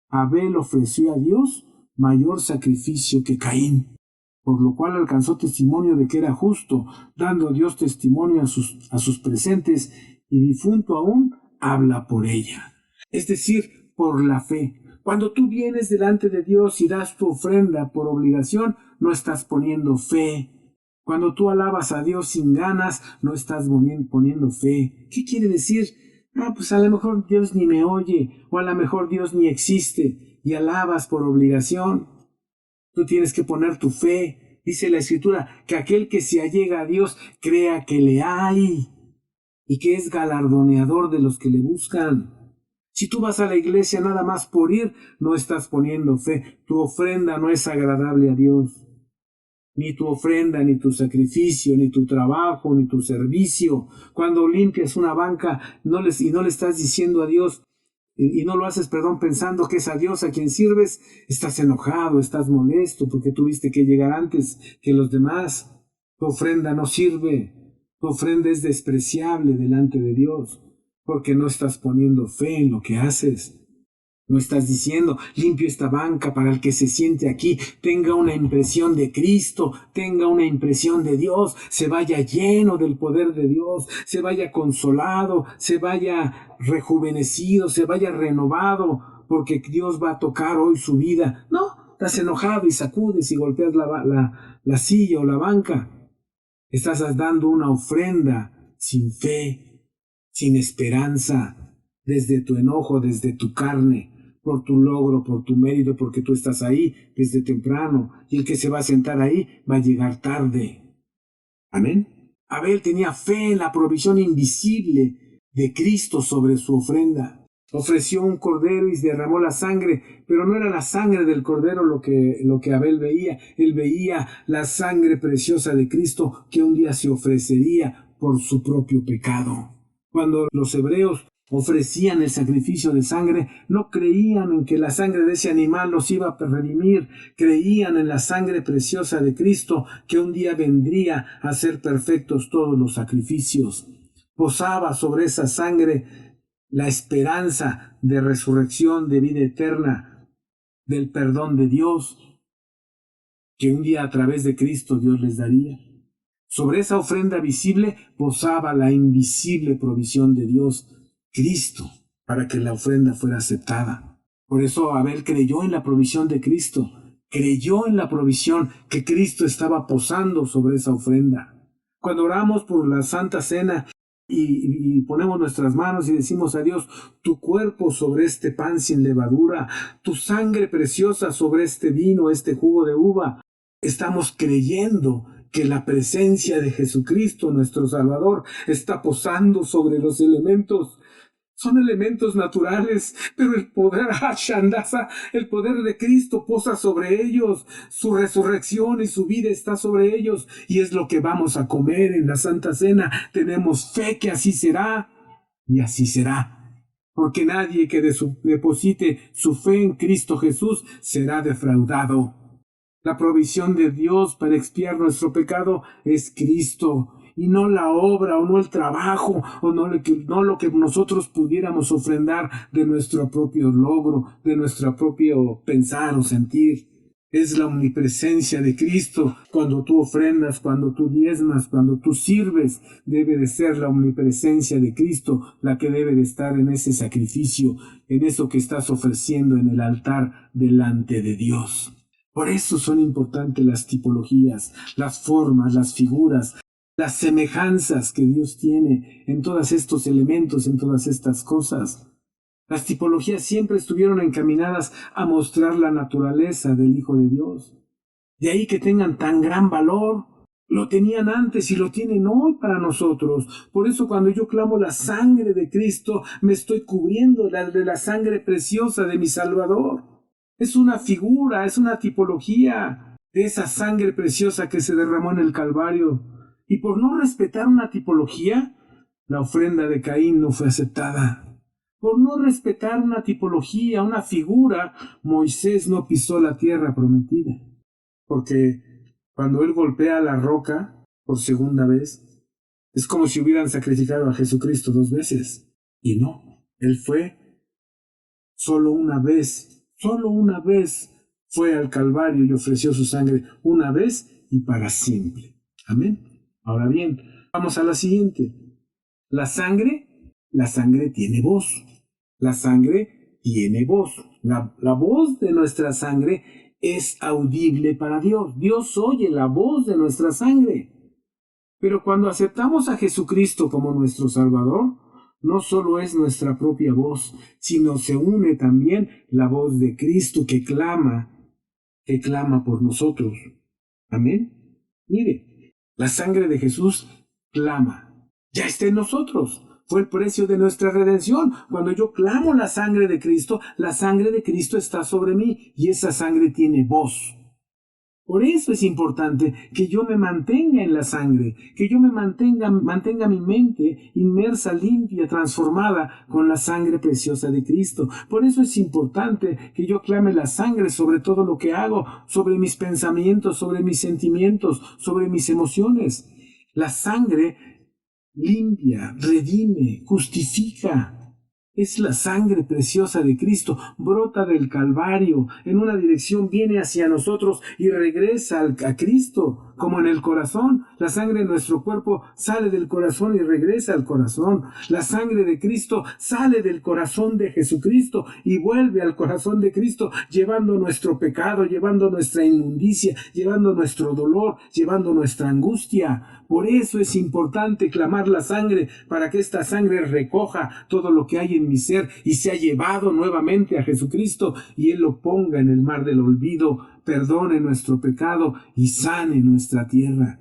Abel ofreció a Dios mayor sacrificio que Caín, por lo cual alcanzó testimonio de que era justo, dando Dios testimonio a sus presentes, y difunto aún habla por ella. Es decir, por la fe. Cuando tú vienes delante de Dios y das tu ofrenda por obligación, no estás poniendo fe. Cuando tú alabas a Dios sin ganas, no estás poniendo fe. ¿Qué quiere decir? Pues a lo mejor Dios ni me oye, o a lo mejor Dios ni existe, y alabas por obligación. Tú tienes que poner tu fe. Dice la Escritura que aquel que se allega a Dios crea que le hay y que es galardoneador de los que le buscan. Si tú vas a la iglesia nada más por ir, no estás poniendo fe. Tu ofrenda no es agradable a Dios. Ni tu ofrenda, ni tu sacrificio, ni tu trabajo, ni tu servicio. Cuando limpias una banca y no le estás diciendo a Dios, y no lo haces, pensando que es a Dios a quien sirves, estás enojado, estás molesto porque tuviste que llegar antes que los demás. Tu ofrenda no sirve. Tu ofrenda es despreciable delante de Dios, porque no estás poniendo fe en lo que haces. No estás diciendo, limpio esta banca para el que se siente aquí, tenga una impresión de Cristo, tenga una impresión de Dios, se vaya lleno del poder de Dios, se vaya consolado, se vaya rejuvenecido, se vaya renovado, porque Dios va a tocar hoy su vida. No, estás enojado y sacudes y golpeas la silla o la banca. Estás dando una ofrenda sin fe, sin esperanza, desde tu enojo, desde tu carne, por tu logro, por tu mérito, porque tú estás ahí desde temprano, y el que se va a sentar ahí va a llegar tarde. Amén. Abel tenía fe en la provisión invisible de Cristo sobre su ofrenda. Ofreció un cordero y derramó la sangre, pero no era la sangre del cordero lo que Abel veía. Él veía la sangre preciosa de Cristo que un día se ofrecería por su propio pecado. Cuando los hebreos ofrecían el sacrificio de sangre, no creían en que la sangre de ese animal los iba a redimir, creían en la sangre preciosa de Cristo que un día vendría a hacer perfectos todos los sacrificios. Posaba sobre esa sangre la esperanza de resurrección, de vida eterna, del perdón de Dios, que un día a través de Cristo Dios les daría. Sobre esa ofrenda visible posaba la invisible provisión de Dios, Cristo, para que la ofrenda fuera aceptada. Por eso Abel creyó en la provisión de Cristo, creyó en la provisión que Cristo estaba posando sobre esa ofrenda. Cuando oramos por la Santa Cena y ponemos nuestras manos y decimos a Dios, tu cuerpo sobre este pan sin levadura, tu sangre preciosa sobre este vino, este jugo de uva, estamos creyendo que la presencia de Jesucristo, nuestro Salvador, está posando sobre los elementos. Son elementos naturales, pero el poder, el poder de Cristo posa sobre ellos. Su resurrección y su vida está sobre ellos. Y es lo que vamos a comer en la Santa Cena. Tenemos fe que así será. Y así será. Porque nadie que deposite su fe en Cristo Jesús será defraudado. La provisión de Dios para expiar nuestro pecado es Cristo, y no la obra o no el trabajo o no lo que nosotros pudiéramos ofrendar de nuestro propio logro, de nuestro propio pensar o sentir. Es la omnipresencia de Cristo. Cuando tú ofrendas, cuando tú diezmas, cuando tú sirves, debe de ser la omnipresencia de Cristo la que debe de estar en ese sacrificio, en eso que estás ofreciendo en el altar delante de Dios. Por eso son importantes las tipologías, las formas, las figuras, las semejanzas que Dios tiene en todos estos elementos, en todas estas cosas. Las tipologías siempre estuvieron encaminadas a mostrar la naturaleza del Hijo de Dios. De ahí que tengan tan gran valor. Lo tenían antes y lo tienen hoy para nosotros. Por eso cuando yo clamo la sangre de Cristo, me estoy cubriendo de la sangre preciosa de mi Salvador. Es una figura, es una tipología de esa sangre preciosa que se derramó en el Calvario. Y por no respetar una tipología, la ofrenda de Caín no fue aceptada. Por no respetar una tipología, una figura, Moisés no pisó la tierra prometida. Porque cuando él golpea la roca por segunda vez, es como si hubieran sacrificado a Jesucristo 2 veces. Y no, él fue solo una vez fue al Calvario y ofreció su sangre una vez y para siempre. Amén. Ahora bien, vamos a la siguiente. La sangre tiene voz. La sangre tiene voz. La voz de nuestra sangre es audible para Dios. Dios oye la voz de nuestra sangre. Pero cuando aceptamos a Jesucristo como nuestro Salvador, no solo es nuestra propia voz, sino se une también la voz de Cristo que clama por nosotros. Amén. Mire, la sangre de Jesús clama. Ya está en nosotros. Fue el precio de nuestra redención. Cuando yo clamo la sangre de Cristo está sobre mí y esa sangre tiene voz. Por eso es importante que yo me mantenga en la sangre, que yo mantenga mi mente inmersa, limpia, transformada con la sangre preciosa de Cristo. Por eso es importante que yo clame la sangre sobre todo lo que hago, sobre mis pensamientos, sobre mis sentimientos, sobre mis emociones. La sangre limpia, redime, justifica. Es la sangre preciosa de Cristo, brota del Calvario, en una dirección viene hacia nosotros y regresa a Cristo, como en el corazón. La sangre de nuestro cuerpo sale del corazón y regresa al corazón. La sangre de Cristo sale del corazón de Jesucristo y vuelve al corazón de Cristo, llevando nuestro pecado, llevando nuestra inmundicia, llevando nuestro dolor, llevando nuestra angustia. Por eso es importante clamar la sangre, para que esta sangre recoja todo lo que hay en mi ser y sea llevado nuevamente a Jesucristo y Él lo ponga en el mar del olvido, perdone nuestro pecado y sane nuestra tierra.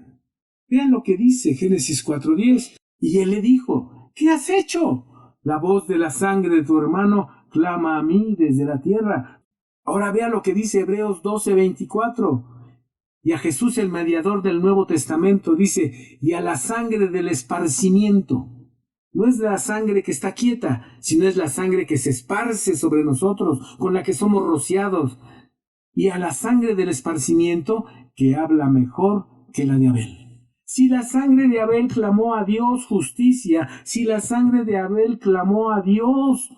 Vean lo que dice Génesis 4:10. Y Él le dijo: ¿qué has hecho? La voz de la sangre de tu hermano clama a mí desde la tierra. Ahora vea lo que dice Hebreos 12:24. Y a Jesús, el mediador del Nuevo Testamento, dice: y a la sangre del esparcimiento. No es la sangre que está quieta, sino es la sangre que se esparce sobre nosotros, con la que somos rociados. Y a la sangre del esparcimiento, que habla mejor que la de Abel. Si la sangre de Abel clamó a Dios justicia, si la sangre de Abel clamó a Dios,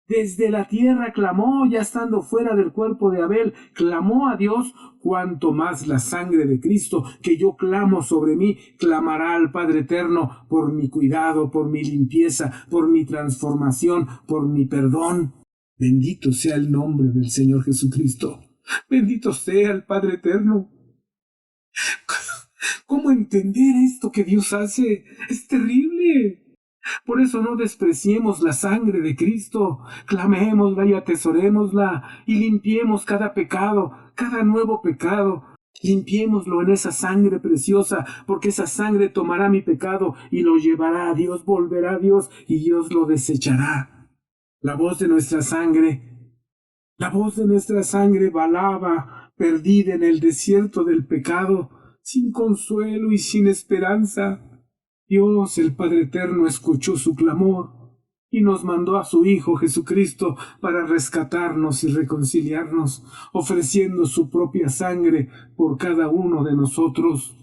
desde la tierra clamó, ya estando fuera del cuerpo de Abel, clamó a Dios, cuanto más la sangre de Cristo, que yo clamo sobre mí, clamará al Padre Eterno por mi cuidado, por mi limpieza, por mi transformación, por mi perdón. Bendito sea el nombre del Señor Jesucristo. Bendito sea el Padre Eterno. ¿Cómo entender esto que Dios hace? Es terrible. Por eso no despreciemos la sangre de Cristo, clamémosla y atesorémosla y limpiemos cada pecado, cada nuevo pecado. Limpiémoslo en esa sangre preciosa, porque esa sangre tomará mi pecado y lo llevará a Dios, volverá a Dios y Dios lo desechará. La voz de nuestra sangre balaba, perdida en el desierto del pecado, sin consuelo y sin esperanza. Dios, el Padre Eterno, escuchó su clamor y nos mandó a su Hijo Jesucristo para rescatarnos y reconciliarnos, ofreciendo su propia sangre por cada uno de nosotros.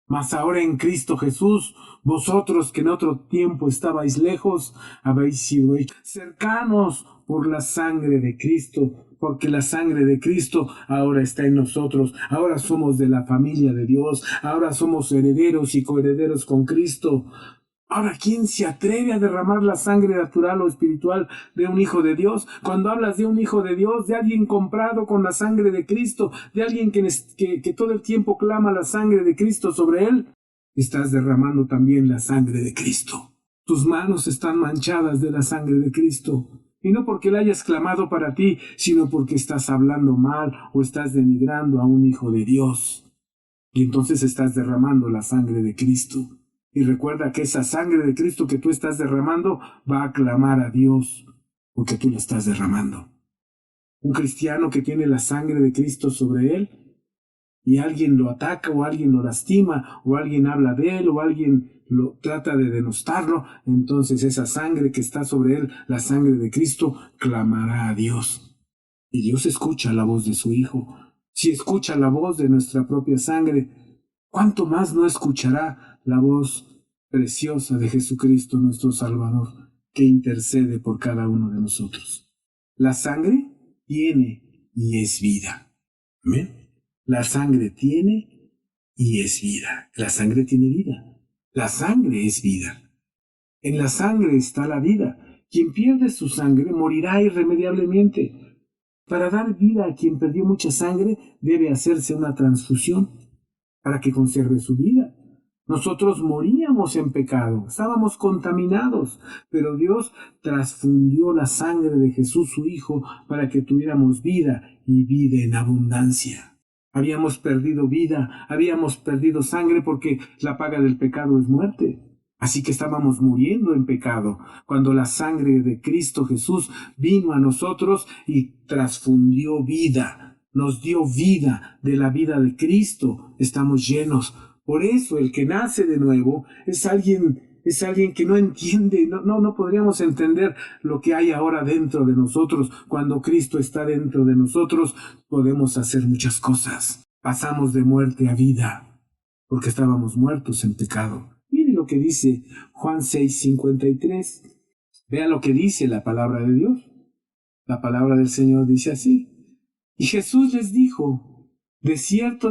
Mas ahora en Cristo Jesús, vosotros que en otro tiempo estabais lejos, habéis sido hechos cercanos por la sangre de Cristo, porque la sangre de Cristo ahora está en nosotros. Ahora somos de la familia de Dios, ahora somos herederos y coherederos con Cristo. Ahora, ¿quién se atreve a derramar la sangre natural o espiritual de un hijo de Dios? Cuando hablas de un hijo de Dios, de alguien comprado con la sangre de Cristo, de alguien que todo el tiempo clama la sangre de Cristo sobre él, estás derramando también la sangre de Cristo. Tus manos están manchadas de la sangre de Cristo. Y no porque la hayas clamado para ti, sino porque estás hablando mal o estás denigrando a un hijo de Dios. Y entonces estás derramando la sangre de Cristo. Y recuerda que esa sangre de Cristo que tú estás derramando va a clamar a Dios, porque tú la estás derramando. Un cristiano que tiene la sangre de Cristo sobre él, y alguien lo ataca, o alguien lo lastima, o alguien habla de él, o alguien lo trata de denostarlo, entonces esa sangre que está sobre él, la sangre de Cristo, clamará a Dios. Y Dios escucha la voz de su Hijo. Si escucha la voz de nuestra propia sangre, ¿cuánto más no escuchará la voz preciosa de Jesucristo nuestro Salvador, que intercede por cada uno de nosotros? La sangre tiene y es vida. Amén. La sangre tiene y es vida. La sangre tiene vida. La sangre es vida. En la sangre está la vida. Quien pierde su sangre morirá irremediablemente. Para dar vida a quien perdió mucha sangre, debe hacerse una transfusión para que conserve su vida. Nosotros moríamos en pecado, estábamos contaminados, pero Dios transfundió la sangre de Jesús, su Hijo, para que tuviéramos vida y vida en abundancia. Habíamos perdido vida, habíamos perdido sangre porque la paga del pecado es muerte. Así que estábamos muriendo en pecado, cuando la sangre de Cristo Jesús vino a nosotros y transfundió vida. nos dio vida, de la vida de Cristo estamos llenos. Por eso el que nace de nuevo es alguien que no entiende, no podríamos entender lo que hay ahora dentro de nosotros. Cuando Cristo está dentro de nosotros, podemos hacer muchas cosas. Pasamos de muerte a vida, porque estábamos muertos en pecado. Mire lo que dice Juan 6:53. Vea lo que dice la palabra de Dios. La palabra del Señor dice así: y Jesús les dijo: de cierto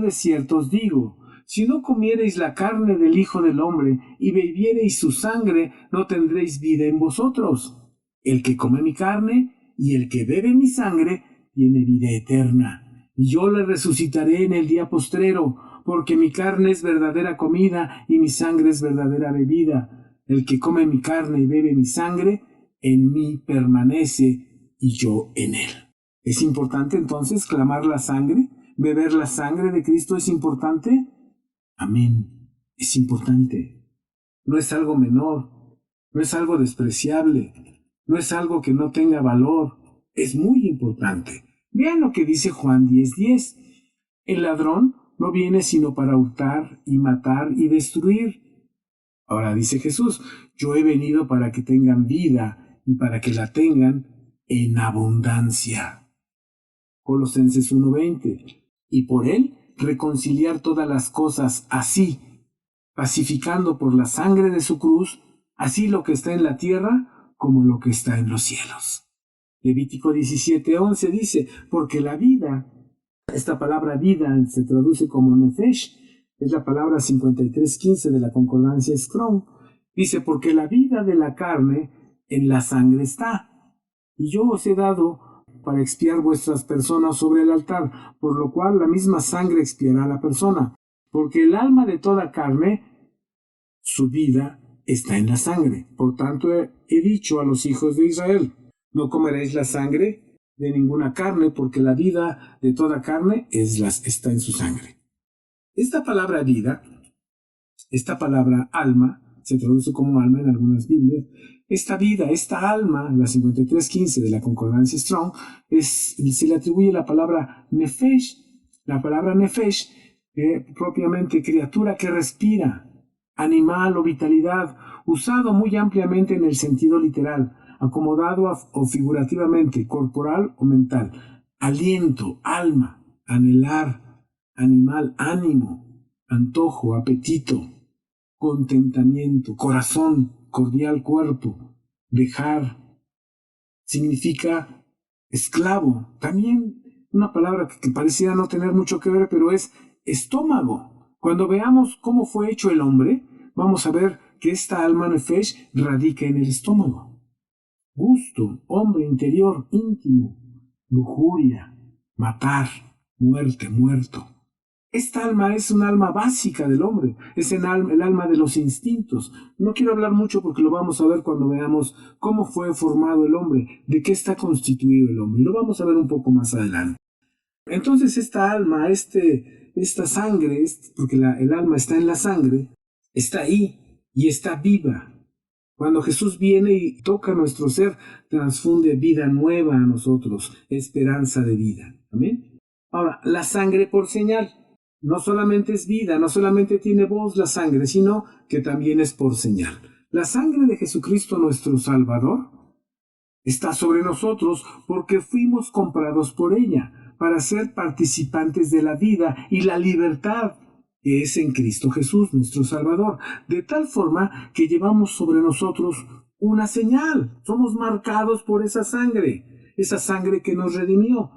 os digo, si no comiereis la carne del Hijo del Hombre y bebiereis su sangre, no tendréis vida en vosotros. El que come mi carne y el que bebe mi sangre tiene vida eterna, y yo le resucitaré en el día postrero, porque mi carne es verdadera comida y mi sangre es verdadera bebida. El que come mi carne y bebe mi sangre, en mí permanece y yo en él. ¿Es importante entonces clamar la sangre? ¿Beber la sangre de Cristo es importante? Amén. Es importante. No es algo menor, no es algo despreciable, no es algo que no tenga valor. Es muy importante. Vean lo que dice Juan 10:10. El ladrón no viene sino para hurtar y matar y destruir. Ahora dice Jesús: yo he venido para que tengan vida y para que la tengan en abundancia. Colosenses 1:20. Y por él reconciliar todas las cosas, así, pacificando por la sangre de su cruz, así lo que está en la tierra como lo que está en los cielos. Levítico 17:11 dice: porque la vida, esta palabra vida se traduce como nefesh, es la palabra 53:15 de la concordancia Strong. Dice: porque la vida de la carne en la sangre está, y yo os he dado para expiar vuestras personas sobre el altar, por lo cual la misma sangre expiará a la persona. Porque el alma de toda carne, su vida está en la sangre. Por tanto he dicho a los hijos de Israel: no comeréis la sangre de ninguna carne, porque la vida de toda carne está en su sangre. Esta palabra vida, esta palabra alma, se traduce como alma en algunas Biblias. Esta vida, esta alma, la 53:15 de la concordancia Strong, se le atribuye la palabra nefesh. La palabra nefesh, propiamente criatura que respira, animal o vitalidad, usado muy ampliamente en el sentido literal, acomodado o figurativamente, corporal o mental. Aliento, alma, anhelar, animal, ánimo, antojo, apetito, contentamiento, corazón, cordial cuerpo. Dejar significa esclavo. También una palabra que pareciera no tener mucho que ver, pero es estómago. Cuando veamos cómo fue hecho el hombre, vamos a ver que esta alma nefesh radica en el estómago. Gusto, hombre interior, íntimo, lujuria, matar, muerte, muerto. Esta alma es un alma básica del hombre, es el alma de los instintos. No quiero hablar mucho porque lo vamos a ver cuando veamos cómo fue formado el hombre, de qué está constituido el hombre. Y lo vamos a ver un poco más adelante. Entonces esta alma, esta sangre, porque el alma está en la sangre, está ahí y está viva. Cuando Jesús viene y toca nuestro ser, transfunde vida nueva a nosotros, esperanza de vida. ¿Amén? Ahora, la sangre por señal. No solamente es vida, no solamente tiene voz la sangre, sino que también es por señal. La sangre de Jesucristo nuestro Salvador está sobre nosotros porque fuimos comprados por ella para ser participantes de la vida y la libertad que es en Cristo Jesús nuestro Salvador, de tal forma que llevamos sobre nosotros una señal. Somos marcados por esa sangre que nos redimió.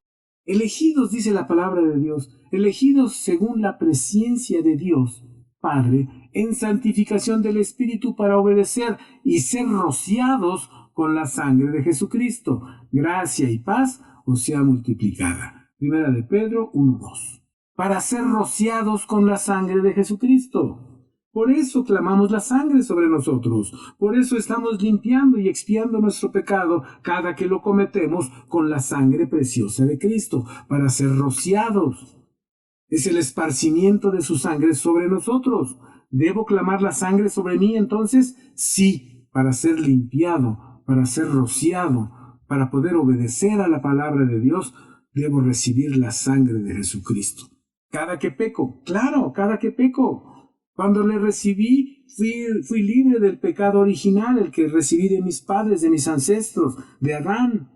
Elegidos, dice la palabra de Dios, elegidos según la presciencia de Dios, Padre, en santificación del Espíritu para obedecer y ser rociados con la sangre de Jesucristo. Gracia y paz os sea multiplicada. Primera de Pedro 1:2. Para ser rociados con la sangre de Jesucristo. Por eso clamamos la sangre sobre nosotros. Por eso estamos limpiando y expiando nuestro pecado cada que lo cometemos con la sangre preciosa de Cristo, para ser rociados. Es el esparcimiento de su sangre sobre nosotros. ¿Debo clamar la sangre sobre mí entonces? Sí, para ser limpiado, para ser rociado, para poder obedecer a la palabra de Dios. debo recibir la sangre de Jesucristo. Cada que peco, claro, cada que peco. Cuando le recibí, fui libre del pecado original, el que recibí de mis padres, de mis ancestros, de Adán.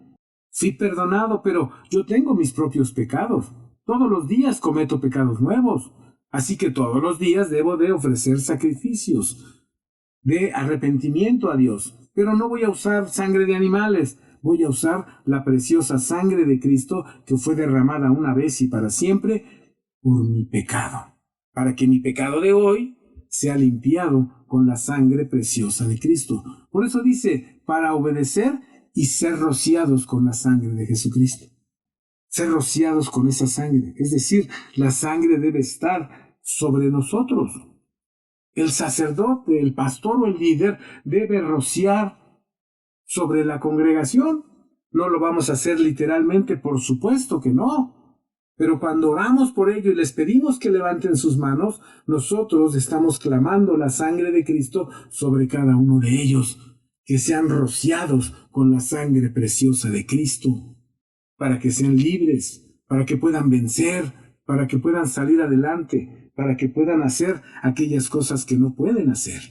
Fui perdonado, pero yo tengo mis propios pecados. Todos los días cometo pecados nuevos. Así que todos los días debo de ofrecer sacrificios de arrepentimiento a Dios. Pero no voy a usar sangre de animales. Voy a usar la preciosa sangre de Cristo que fue derramada una vez y para siempre por mi pecado. Para que mi pecado de hoy sea limpiado con la sangre preciosa de Cristo. Por eso dice, para obedecer y ser rociados con la sangre de Jesucristo. Ser rociados con esa sangre. Es decir, la sangre debe estar sobre nosotros. El sacerdote, el pastor o el líder debe rociar sobre la congregación. No lo vamos a hacer literalmente, por supuesto que no. Pero cuando oramos por ello y les pedimos que levanten sus manos, nosotros estamos clamando la sangre de Cristo sobre cada uno de ellos, que sean rociados con la sangre preciosa de Cristo, para que sean libres, para que puedan vencer, para que puedan salir adelante, para que puedan hacer aquellas cosas que no pueden hacer.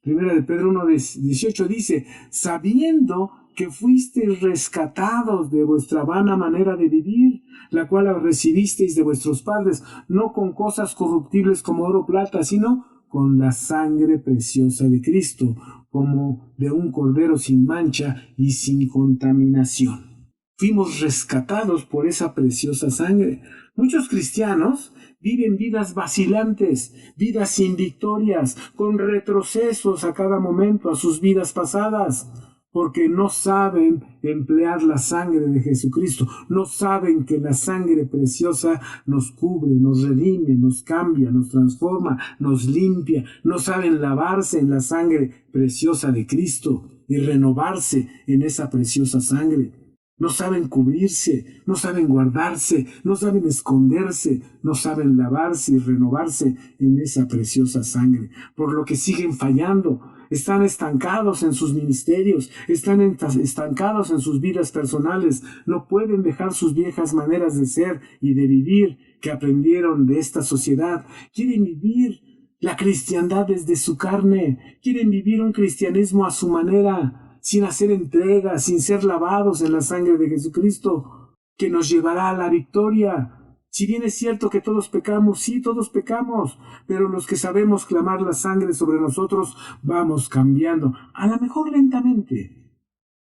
Primera de Pedro 1:18 dice, sabiendo que fuisteis rescatados de vuestra vana manera de vivir, la cual recibisteis de vuestros padres, no con cosas corruptibles como oro o plata, sino con la sangre preciosa de Cristo, como de un cordero sin mancha y sin contaminación. Fuimos rescatados por esa preciosa sangre. Muchos cristianos viven vidas vacilantes, vidas sin victorias, con retrocesos a cada momento a sus vidas pasadas, porque no saben emplear la sangre de Jesucristo, no saben que la sangre preciosa nos cubre, nos redime, nos cambia, nos transforma, nos limpia, no saben lavarse en la sangre preciosa de Cristo y renovarse en esa preciosa sangre. No saben cubrirse, no saben guardarse, no saben esconderse, no saben lavarse y renovarse en esa preciosa sangre, por lo que siguen fallando. Están estancados en sus ministerios, están estancados en sus vidas personales, no pueden dejar sus viejas maneras de ser y de vivir que aprendieron de esta sociedad. Quieren vivir la cristiandad desde su carne, quieren vivir un cristianismo a su manera, sin hacer entrega, sin ser lavados en la sangre de Jesucristo, que nos llevará a la victoria. Si bien es cierto que todos pecamos, sí, todos pecamos, pero los que sabemos clamar la sangre sobre nosotros, vamos cambiando, a lo mejor lentamente,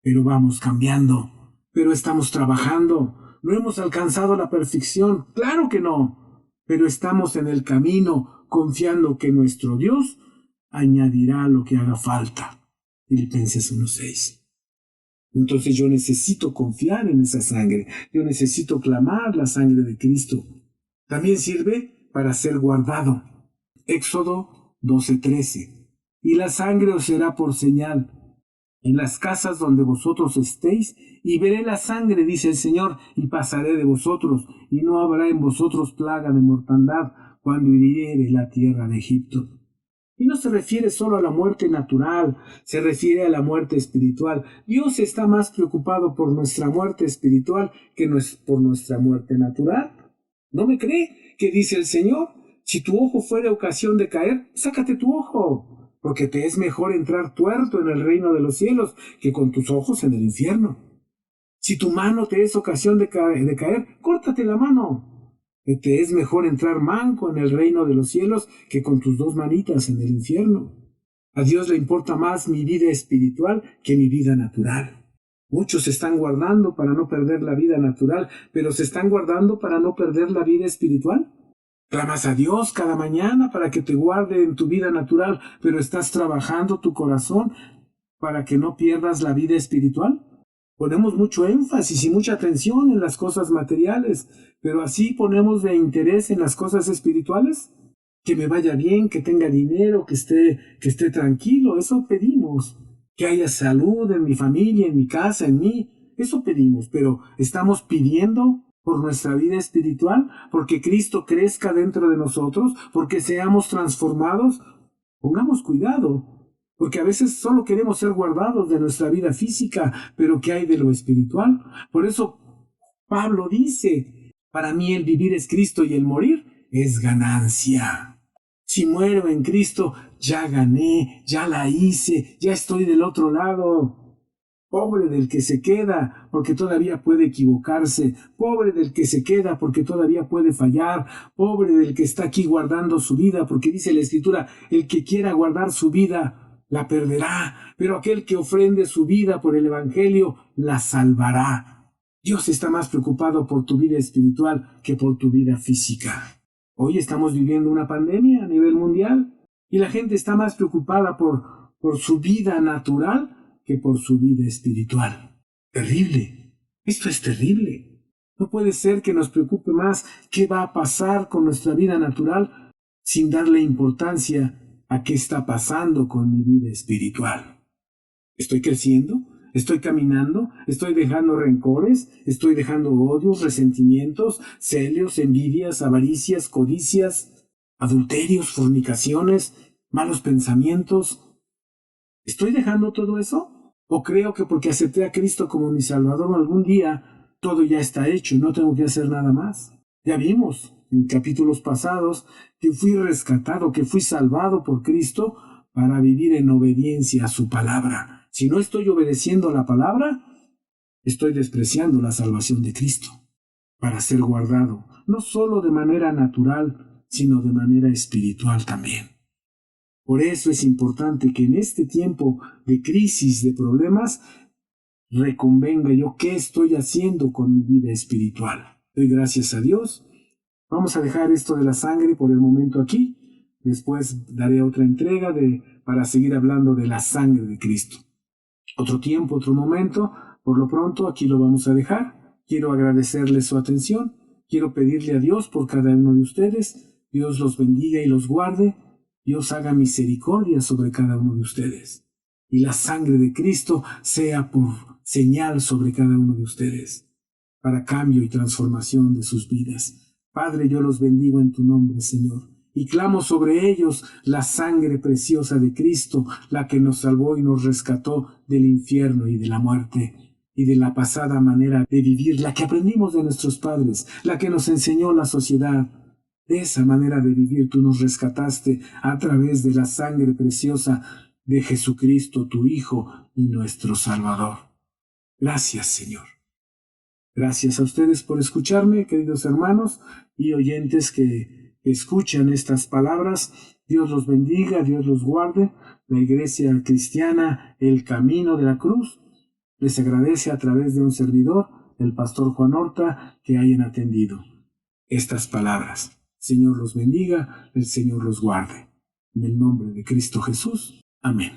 pero vamos cambiando, pero estamos trabajando. No hemos alcanzado la perfección, claro que no, pero estamos en el camino, confiando que nuestro Dios añadirá lo que haga falta. Filipenses 1:6. Entonces yo necesito confiar en esa sangre. Yo necesito clamar la sangre de Cristo. También sirve para ser guardado. Éxodo 12:13. Y la sangre os será por señal en las casas donde vosotros estéis, y veré la sangre, dice el Señor, y pasaré de vosotros, y no habrá en vosotros plaga de mortandad cuando hiriere la tierra de Egipto. Y no se refiere solo a la muerte natural, se refiere a la muerte espiritual. Dios está más preocupado por nuestra muerte espiritual que por nuestra muerte natural. ¿No me cree? ¿Qué dice el Señor? Si tu ojo fuera ocasión de caer, sácate tu ojo, porque te es mejor entrar tuerto en el reino de los cielos que con tus ojos en el infierno. Si tu mano te es ocasión de caer, córtate la mano. Te es mejor entrar manco en el reino de los cielos que con tus dos manitas en el infierno. A Dios le importa más mi vida espiritual que mi vida natural. Muchos se están guardando para no perder la vida natural, pero se están guardando para no perder la vida espiritual. Clamas a Dios cada mañana para que te guarde en tu vida natural, pero estás trabajando tu corazón para que no pierdas la vida espiritual. Ponemos mucho énfasis y mucha atención en las cosas materiales, pero así ponemos de interés en las cosas espirituales. Que me vaya bien, que tenga dinero, que esté tranquilo, eso pedimos. Que haya salud en mi familia, en mi casa, en mí, eso pedimos, pero estamos pidiendo por nuestra vida espiritual, porque Cristo crezca dentro de nosotros, porque seamos transformados. Pongamos cuidado. Porque a veces solo queremos ser guardados de nuestra vida física, pero ¿qué hay de lo espiritual? Por eso Pablo dice, para mí el vivir es Cristo y el morir es ganancia. Si muero en Cristo, ya gané, ya la hice, ya estoy del otro lado. Pobre del que se queda, porque todavía puede equivocarse. Pobre del que se queda, porque todavía puede fallar. Pobre del que está aquí guardando su vida, porque dice la Escritura, el que quiera guardar su vida, la perderá. Pero aquel que ofrende su vida por el Evangelio, la salvará. Dios está más preocupado por tu vida espiritual que por tu vida física. Hoy estamos viviendo una pandemia a nivel mundial y la gente está más preocupada por su vida natural que por su vida espiritual. Terrible. Esto es terrible. No puede ser que nos preocupe más qué va a pasar con nuestra vida natural sin darle importancia a qué está pasando con mi vida espiritual. ¿Estoy creciendo? ¿Estoy caminando? ¿Estoy dejando rencores? ¿Estoy dejando odios, resentimientos, celos, envidias, avaricias, codicias, adulterios, fornicaciones, malos pensamientos? ¿Estoy dejando todo eso? ¿O creo que porque acepté a Cristo como mi Salvador algún día todo ya está hecho y no tengo que hacer nada más? Ya vimos en capítulos pasados que fui rescatado, que fui salvado por Cristo para vivir en obediencia a su palabra. Si no estoy obedeciendo a la palabra, estoy despreciando la salvación de Cristo para ser guardado, no solo de manera natural, sino de manera espiritual también. Por eso es importante que en este tiempo de crisis, de problemas, reconvenga yo qué estoy haciendo con mi vida espiritual. Doy gracias a Dios. Vamos a dejar esto de la sangre por el momento aquí. Después daré otra entrega para seguir hablando de la sangre de Cristo. Otro tiempo, otro momento. Por lo pronto aquí lo vamos a dejar. Quiero agradecerles su atención. Quiero pedirle a Dios por cada uno de ustedes. Dios los bendiga y los guarde. Dios haga misericordia sobre cada uno de ustedes. Y la sangre de Cristo sea por señal sobre cada uno de ustedes, para cambio y transformación de sus vidas. Padre, yo los bendigo en tu nombre, Señor, y clamo sobre ellos la sangre preciosa de Cristo, la que nos salvó y nos rescató del infierno y de la muerte, y de la pasada manera de vivir, la que aprendimos de nuestros padres, la que nos enseñó la sociedad. De esa manera de vivir tú nos rescataste a través de la sangre preciosa de Jesucristo, tu Hijo y nuestro Salvador. Gracias, Señor. Gracias a ustedes por escucharme, queridos hermanos y oyentes que escuchan estas palabras. Dios los bendiga, Dios los guarde. La Iglesia Cristiana, el Camino de la Cruz, les agradece a través de un servidor, el pastor Juan Horta, que hayan atendido estas palabras. Señor los bendiga, el Señor los guarde. En el nombre de Cristo Jesús. Amén.